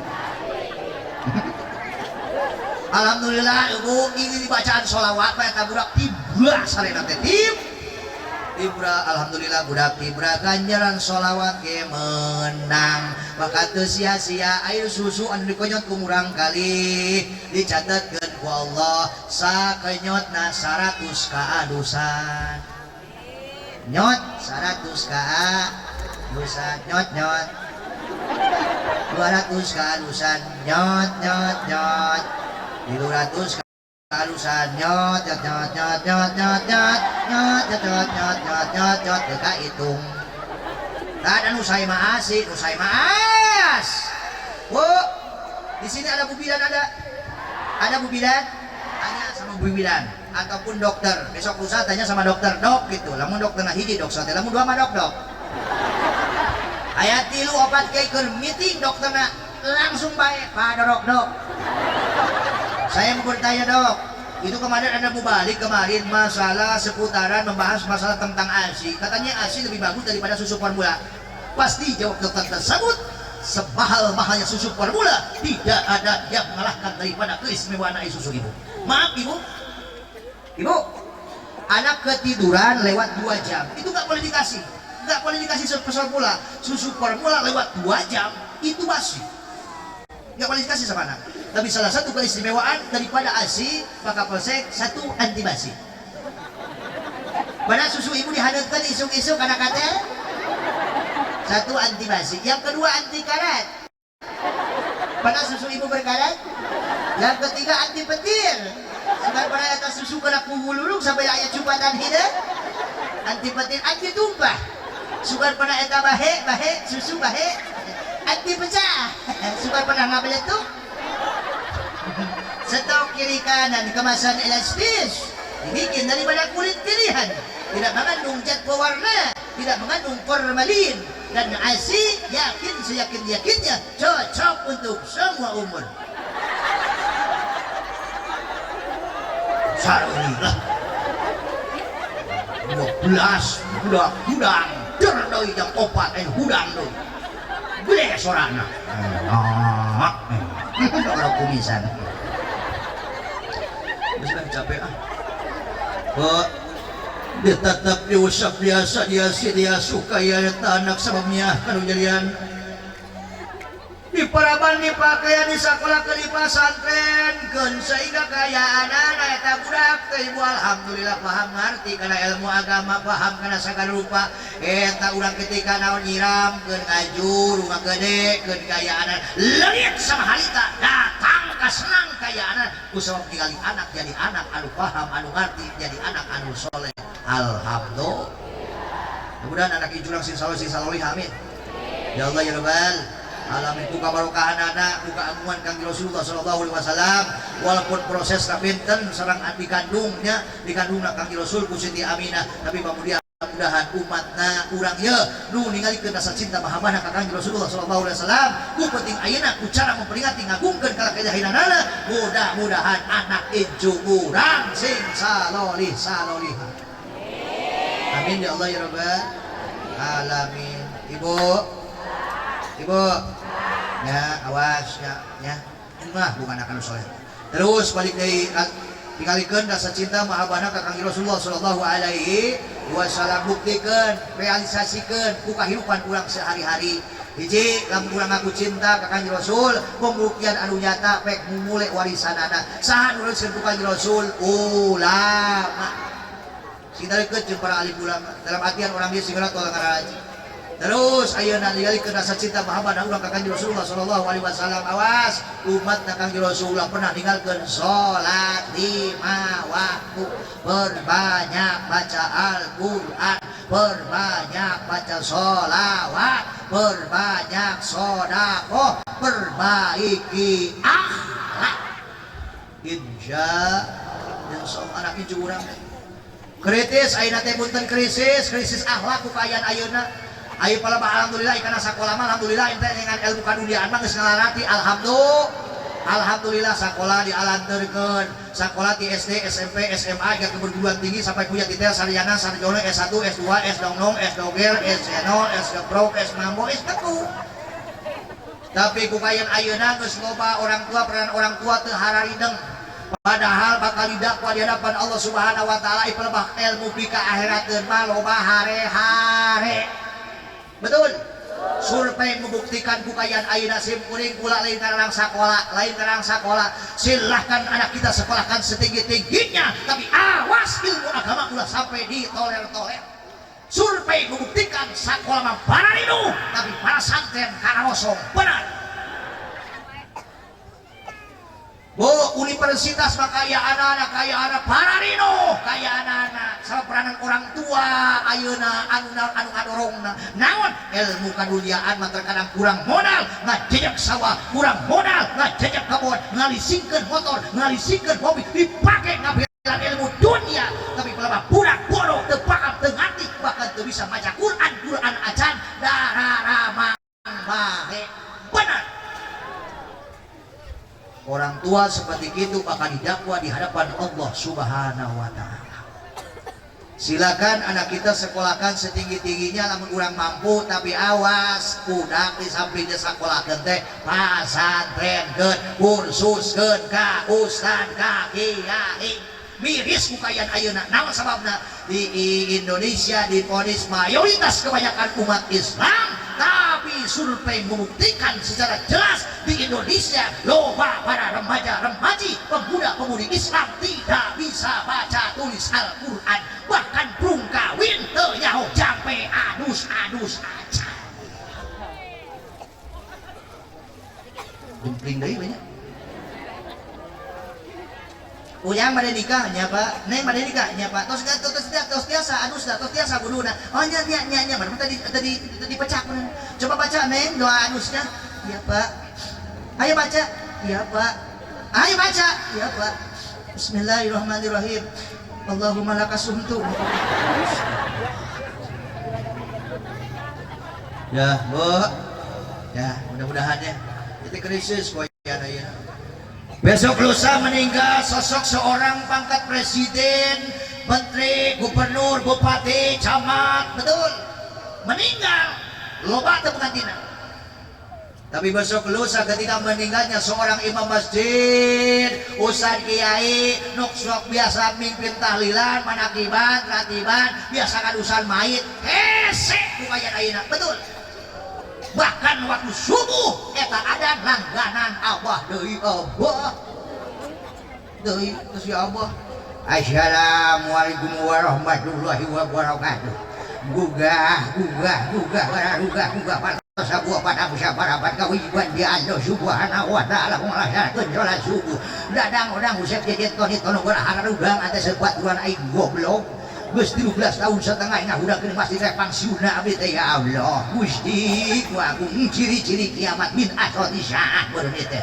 Alhamdulillah ibu ini dibacaan sholawat pa eta budak tibra sarena teh tibra. Alhamdulillah budak tibra ganjaran sholawat ge menang. Maka teu sia-sia air susu anu dikonyot ku murang kali dicatetkeun ku Allah sakenyotna 100 kaadusan. Nyot 100 kaadusan nyot 200 kaadusan nyot 300 kaadusan nyot teka hitung. Tak ada nusai maasi, nusai maas. Bu, di sini ada Bu Bidan ada Bu Bidan? Tanya sama Bu Bidan ataupun dokter. Besok lusa tanya sama dokter, dok gitu. Lamun dokter nah hiji dok, soalnya lamun dua mah dok. Aya 3 obat kayak keur meeting dokterna langsung baik pada dok. Saya mau bertanya dok, itu kemarin Anda mau balik kemarin masalah seputaran membahas masalah tentang ASI. Katanya ASI lebih bagus daripada susu formula. Pasti jawab dokter tersebut, semahal-mahalnya susu formula tidak ada yang mengalahkan daripada keistimewaan susu ibu. Maaf ibu, anak ketiduran lewat 2 jam itu nggak boleh dikasih susu formula. Susu formula lewat 2 jam itu basi, nggak boleh dikasih sama anak. Tapi salah satu keistimewaan daripada ASI maka polsek 1 anti basi. Pada susu ibu dihanutkan isuk-isuk anak kate 1 anti basi. Yang kedua anti karat. Pada susu ibu berkarat. Yang ketiga anti petir. Sekarang pada atas susu kena kumululung sampai ayat jumatan hidup. Anti petir, anti tumpah. Sugar pada eta bahe, susu bahe. Anti pecah. Sugar pada ngabeletuk. Stok kiri kanan kemasan elastis dibikin daripada kulit pilihan, tidak mengandung zat pewarna, tidak mengandung formalin, dan ASI seyakin-yakinnya cocok untuk semua umur. Sarunilah 12 budak hudang terdoi yang opat hudang doi gede sorana orang kumisan bisa capek dia tetap diusap biasa dia suka ya anak sebabnya kan jadian di paraban di pakaian di sekolah ke di pesantren kan sehingga kaya anak eta budak teh ibu alhamdulillah paham ngerti karena ilmu agama paham karena sagala rupa eta urang ketika naon nyiram keun ngajur rumah gede keun kaya anak leungit sama harita datang ka senang kaya anak ku sabab ningali anak jadi anak anu paham anu ngerti jadi anak anu soleh alhamdulillah. Mudah-mudahan anak ijurang sing salawih amin ya Allah ya Rabbal. alamin buka barokahan anak buka amuan Kangjeng Rasulullah sallallahu alaihi wasallam walaupun proses kapinten sareng dikandungnya dikandungna Kangjeng Rasul ku Siti Aminah tapi mudah-mudahan umatna urang ye nu ningalikeun rasa cinta mahabbah ka Kangjeng Rasulullah sallallahu alaihi wasallam ku penting ayeuna ku cara memperingati ngagungkeun kalakajahilanana mudah-mudahan anak incu urang sing salolih salolihah amin ya Allah ya rabbal alamin. Ibu ya awas ya mah bukan akan soleh terus balik dari tinggalikeun rasa cinta mahabbahna ka Kangjeng Rasulullah sallallahu alaihi wasallam buktikeun realisasikeun ku kahirupan urang sehari-hari hiji lamun urang ngaku cinta ka Kangjeng Rasul pembuktian anu nyata pek mumule warisanana saha nu nuliskeun ku Kangjeng Rasul ulama singalikeun jeung para alim ulama dalam artian orang dia segala tolong ngaraji. Terus ayeuna ningalikeun rasa cinta mahabbah urang ka Kangjeng Rasulullah sallallahu alaihi wasallam awas umat Kangjeng Rasulullah pernah ninggalkeun salat 5 waktu berbanyak baca Al-Qur'an berbanyak baca sholawat berbanyak sedekah perbaiki akhlak insya anak incu urang kritis ayeuna teh punten krisis akhlak ku kaayaan ayeuna. Ayo pala alhamdulillah karena sakola mah alhamdulillah ente dengan ilmu kadudiaan mah geus ngalarati alhamdulillah sakola dialanteurkeun sakola ti SD SMP SMA hingga ke perguruan tinggi sampai punya titel sarjana sarjana S1 S2 S.Dong S Dogel S Channel S Pro S Mambo S Teku tapi kukayan ayeuna geus loba orang tua peran orang tua teu hararideng padahal bakal didakwa di hadapan Allah Subhanahu wa taala ipelebah ilmu pika akhirateun mah loba hare-hare. Betul. Survei membuktikan bukayan ayeuna sim kuring kula lain karang sakola silahkan anak kita sekolahkan setinggi-tingginya tapi awas ilmu agama ulah sampai ditoler-toler. Survei membuktikan sakola mah pararinu tapi para santren karosong benar. Universitas mah kaya anak pararino kaya anak sama peranan orang tua ayeuna anu ngadorongna naon ilmu kaduliaan mah terkadang kurang modal ngajejak sawah kurang modal ngajejak kebon ngalisingkeun motor ngalisingkeun mobil dipake ngabelan ilmu dunia tapi pelebah budak bodoh teu paham teu ngarti bahkan teu bisa maca Quran acan dararamang bae benar. Orang tua seperti itu bakal didakwa di hadapan Allah Subhanahu wa taala. Silakan anak kita sekolahkan setinggi-tingginya lamun urang mampu tapi awas budak di sampingnya sekolahkeun teh pasantrenkeun kursuskeun ka ustad ka kiai miris bukayan ayeuna naon sababna di Indonesia diponis mayoritas kebanyakan umat Islam tapi survei membuktikan secara jelas di Indonesia loba para remaja-remaji pemuda-pemudi Islam tidak bisa baca tulis Al-Quran bahkan belum kawin teu nyaho jampe adus-adus aja dumpling deui banyak Ujang pada nikahnya Pak, Neng pada nikahnya Pak. Tos biasa, anu sudah tos biasa guduna. Oh nya, baru tadi pecah. Coba baca Neng doa anusnya. Iya Pak. Ayo baca. Iya Pak. Ayo baca. Iya Pak. Bismillahirrahmanirrahim. Allahumma lakasumtu. Ya Bu. Ya mudah-mudahan ya. Itu krisis boy ya. Besok lusa meninggal sosok seorang pangkat presiden, menteri, gubernur, bupati, camat, betul. Meninggal, loba teu pengantina. Tapi besok lusa ketika meninggalnya seorang imam masjid, ustad kiai, sok biasa mimpin tahlilan, manakiban, ratiban, biasa kadusan mait, hese bukayan ayeuna, betul. Bahkan waktu subuh eta ada langganan Abah deui Abah deui geus ya Abah Assalamualaikum warahmatullahi wabarakatuh gugah sabuah pada musyawarah kawiban di Allah subhanahu wa ta'ala melaksanakeun salat subuh dadang urang usep jejet toni tono berharudang ante sebat tuan aing goblok geus 13 tahun setengah ngahudagkeun masih teh pangsiuna abdi teh ya Allah Gusti ku agung ciri-ciri kiamat min asrati saat beuneu teh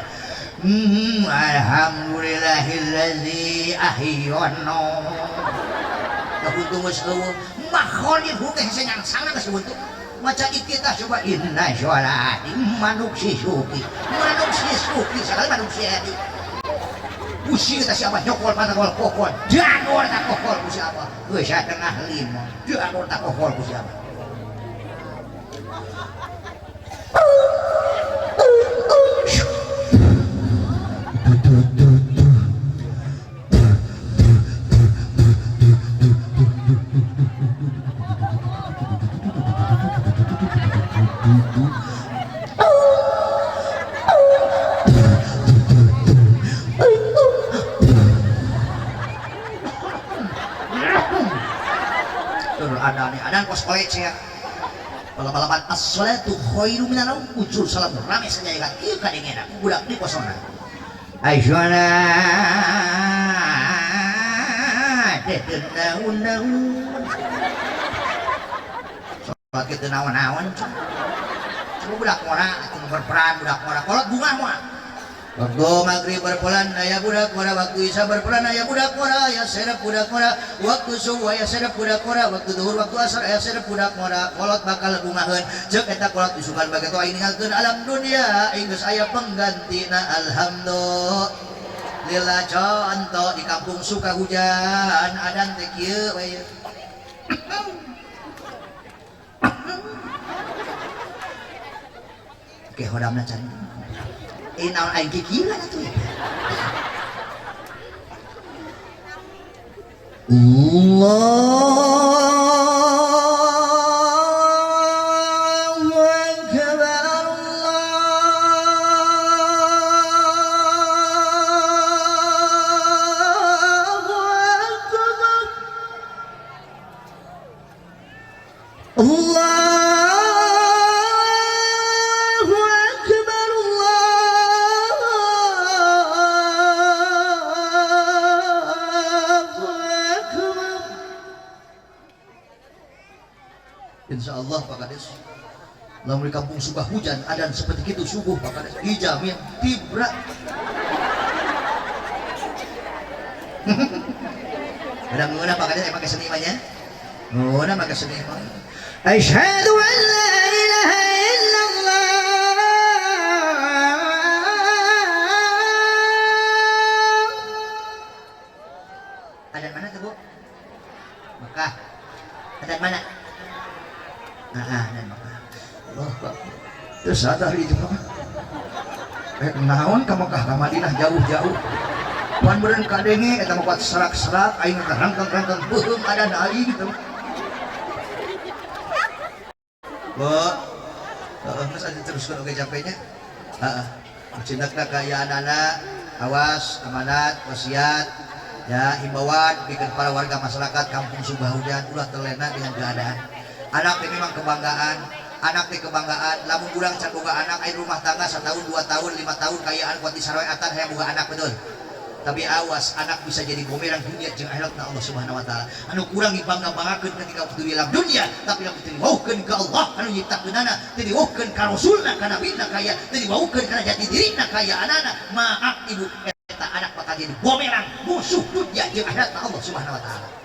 alhamdulillahillazi ahyana kabuntung geus eueuh makholin hu teh senyangsana geus buntung maca iktitah coba inna sholati manusia suki sekali manusia itu usi kita siapa nyokol mata kol kokol janor tak kokol ku siapa geus tengah 5 janor tak kokol ku siapa ada kos kolece ya balaban as-salatu khairu minan naum ucul salam rame saja ya ieu kadengena budak di kosona aisana teu naon-naon salat kitu naon-naon coba budak mora atuh berperan budak mora kolot bunga moal waktu maghrib berpulang aya budak mora waktu isya berpulang aya budak mora ya serep budak mora waktu subuh aya serep budak mora waktu zuhur waktu asar aya serep budak mora kolot bakal bungaheun ceuk eta kolot isukan bage toa ninggalkeun alam dunia geus aya penggantina alhamdulillah contoh di kampung suka hujan adan teh kieu we oke hodamna can naon aing kikiran atuh ya Allahu akbar Allahu akbar insyaallah Pak Kades lamun di kampung suka hujan adan seperti itu subuh Pak Kades dijamin tibra ada nguna Pak Kades pakai senimannya nguna pakai seniman asyhadu an la ilaha illallah adan mana tuh Bu Mekah adan mana dan Mekah Allah Pak terus sadar itu Pak naon ka Mekah ka Madinah jauh-jauh pan beureun kadenge eta mah serak-serak aing rangkang-rangkang beuheum ada aing gitu Bu geus atuh teruskeun oge capeknya cinakna ka ya anak-anak awas amanat wasiat ya himbauan bikin para warga masyarakat kampung Subahujan ulah terlena dengan keadaan anak ini memang kebanggaan anak teh kebanggaan lamun urang can boga anak aya rumah tangga 1 tahun 2 tahun 5 tahun kayaan kuat disaroeatan hayang boga anak betul tapi awas anak bisa jadi bumerang dunia jeung akhiratna Allah Subhanahu wa taala anu kurang dibangga-banggakeun ketika waktu di dalam dunia tapi lamun teu diwaukeun ka Allah anu nyiptakeunana teu diwaukeun ka rasulna ka nabina kaya teu diwaukeun kana jati dirina kaya anana maaf ibu eta anak bakal jadi bumerang musuh dunia jeung akhiratna Allah Subhanahu wa taala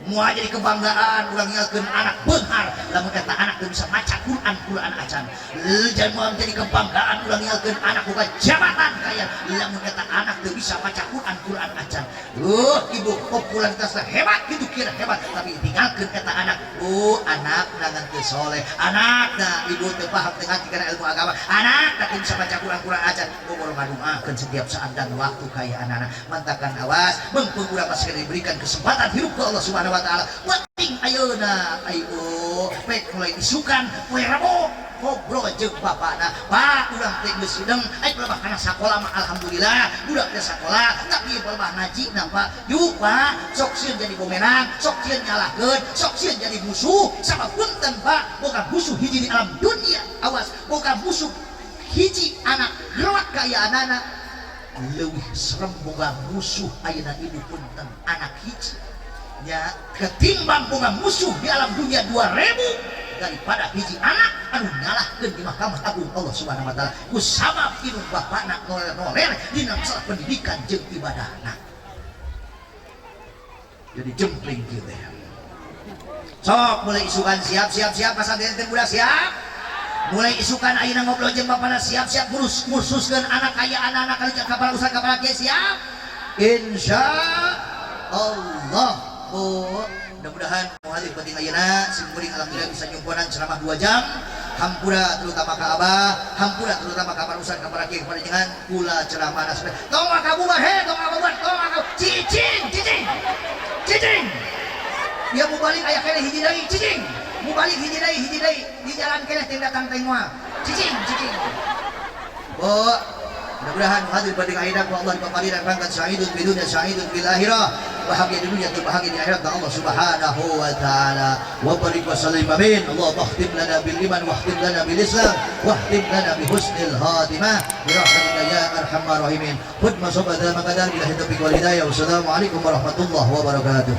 mua jadi kebanggaan ulang ngingatkeun anak beunghar lamun eta anak teu bisa maca Quran acan jangan jadi kebanggaan ulang ngingatkeun anak boga jabatan kaya lamun eta anak teu bisa maca Quran acan ibu popularitasna hebat kitu kira hebat tapi tinggalkeun eta anak anak nangan teu soleh anakna ibu teu paham teu ngarti kana ilmu agama anakna teu bisa maca Quran acan boro ngaduakeun setiap saat dan waktu kaya anak mantakan awas mengpung urang masih diberikan kesempatan hidup ke Allah Subhanahu wa taala penting ayeuna ayo pek mulai isukan poe Rebo ngobrol jeung bapana Pak urang teh geus sideng aya pelebah kana sakola mah alhamdulillah budak teh sakola tapi pelebah ngaji na Pak yuk Pak sok sieun jadi bumerang sok sieun nyalahkeun sok sieun jadi musuh sama punten Pak boga musuh hiji di alam dunia awas boga musuh hiji anak gerak kaya anak leuwih serem boga musuh ayeuna ibu punten anak hiji ya ketimbang boga musuh di alam dunia 2000 daripada hiji anak anu nyalahkeun di Mahkamah Agung Allah Subhanahu wa taala ku sabab indung bapana noler dina masalah pendidikan jeung ibadahna. Jadi jempling kieu teh. Sok mulai isukan siap pasantren teh budak siap. Mulai isukan ayeuna ngobrol jeung bapana siap ngursuskeun anak aya anak-anak kepala usaha kepala kieu siap. Insya Allah. Oh, mudah-mudahan muhadir penting ayeuna simkuring alhamdulillah bisa nyumponan ceramah 2 jam. Hampura terutama ka Abah, hampura terutama ka parusan ka para kieu kepada jangan kula ceramah nasbah. Tong ka bubar he, tong ka bubar, tong ka cicing. Dia mau balik aya keneh hiji deui cicing. Mau balik hiji deui di jalan keneh teh datang teh moal. Cicing. Oh, mudah-mudahan hadir pada ayeuna ku Allah dipapari dan rangkat syahidun fi dunya syahidun fil akhirah. Bahagia di dunia bahagia di akhirat Allah Subhanahu wa taala. Wa barik wa sallim amin. Allah bakhtim lana bil iman wa khtim lana bil islam wa khtim lana bi husnil khatimah bi rahmatika ya arhamar rahimin. Khudma sabada maqadar billahi taufiq wal hidayah. Wassalamu alaikum warahmatullahi wabarakatuh.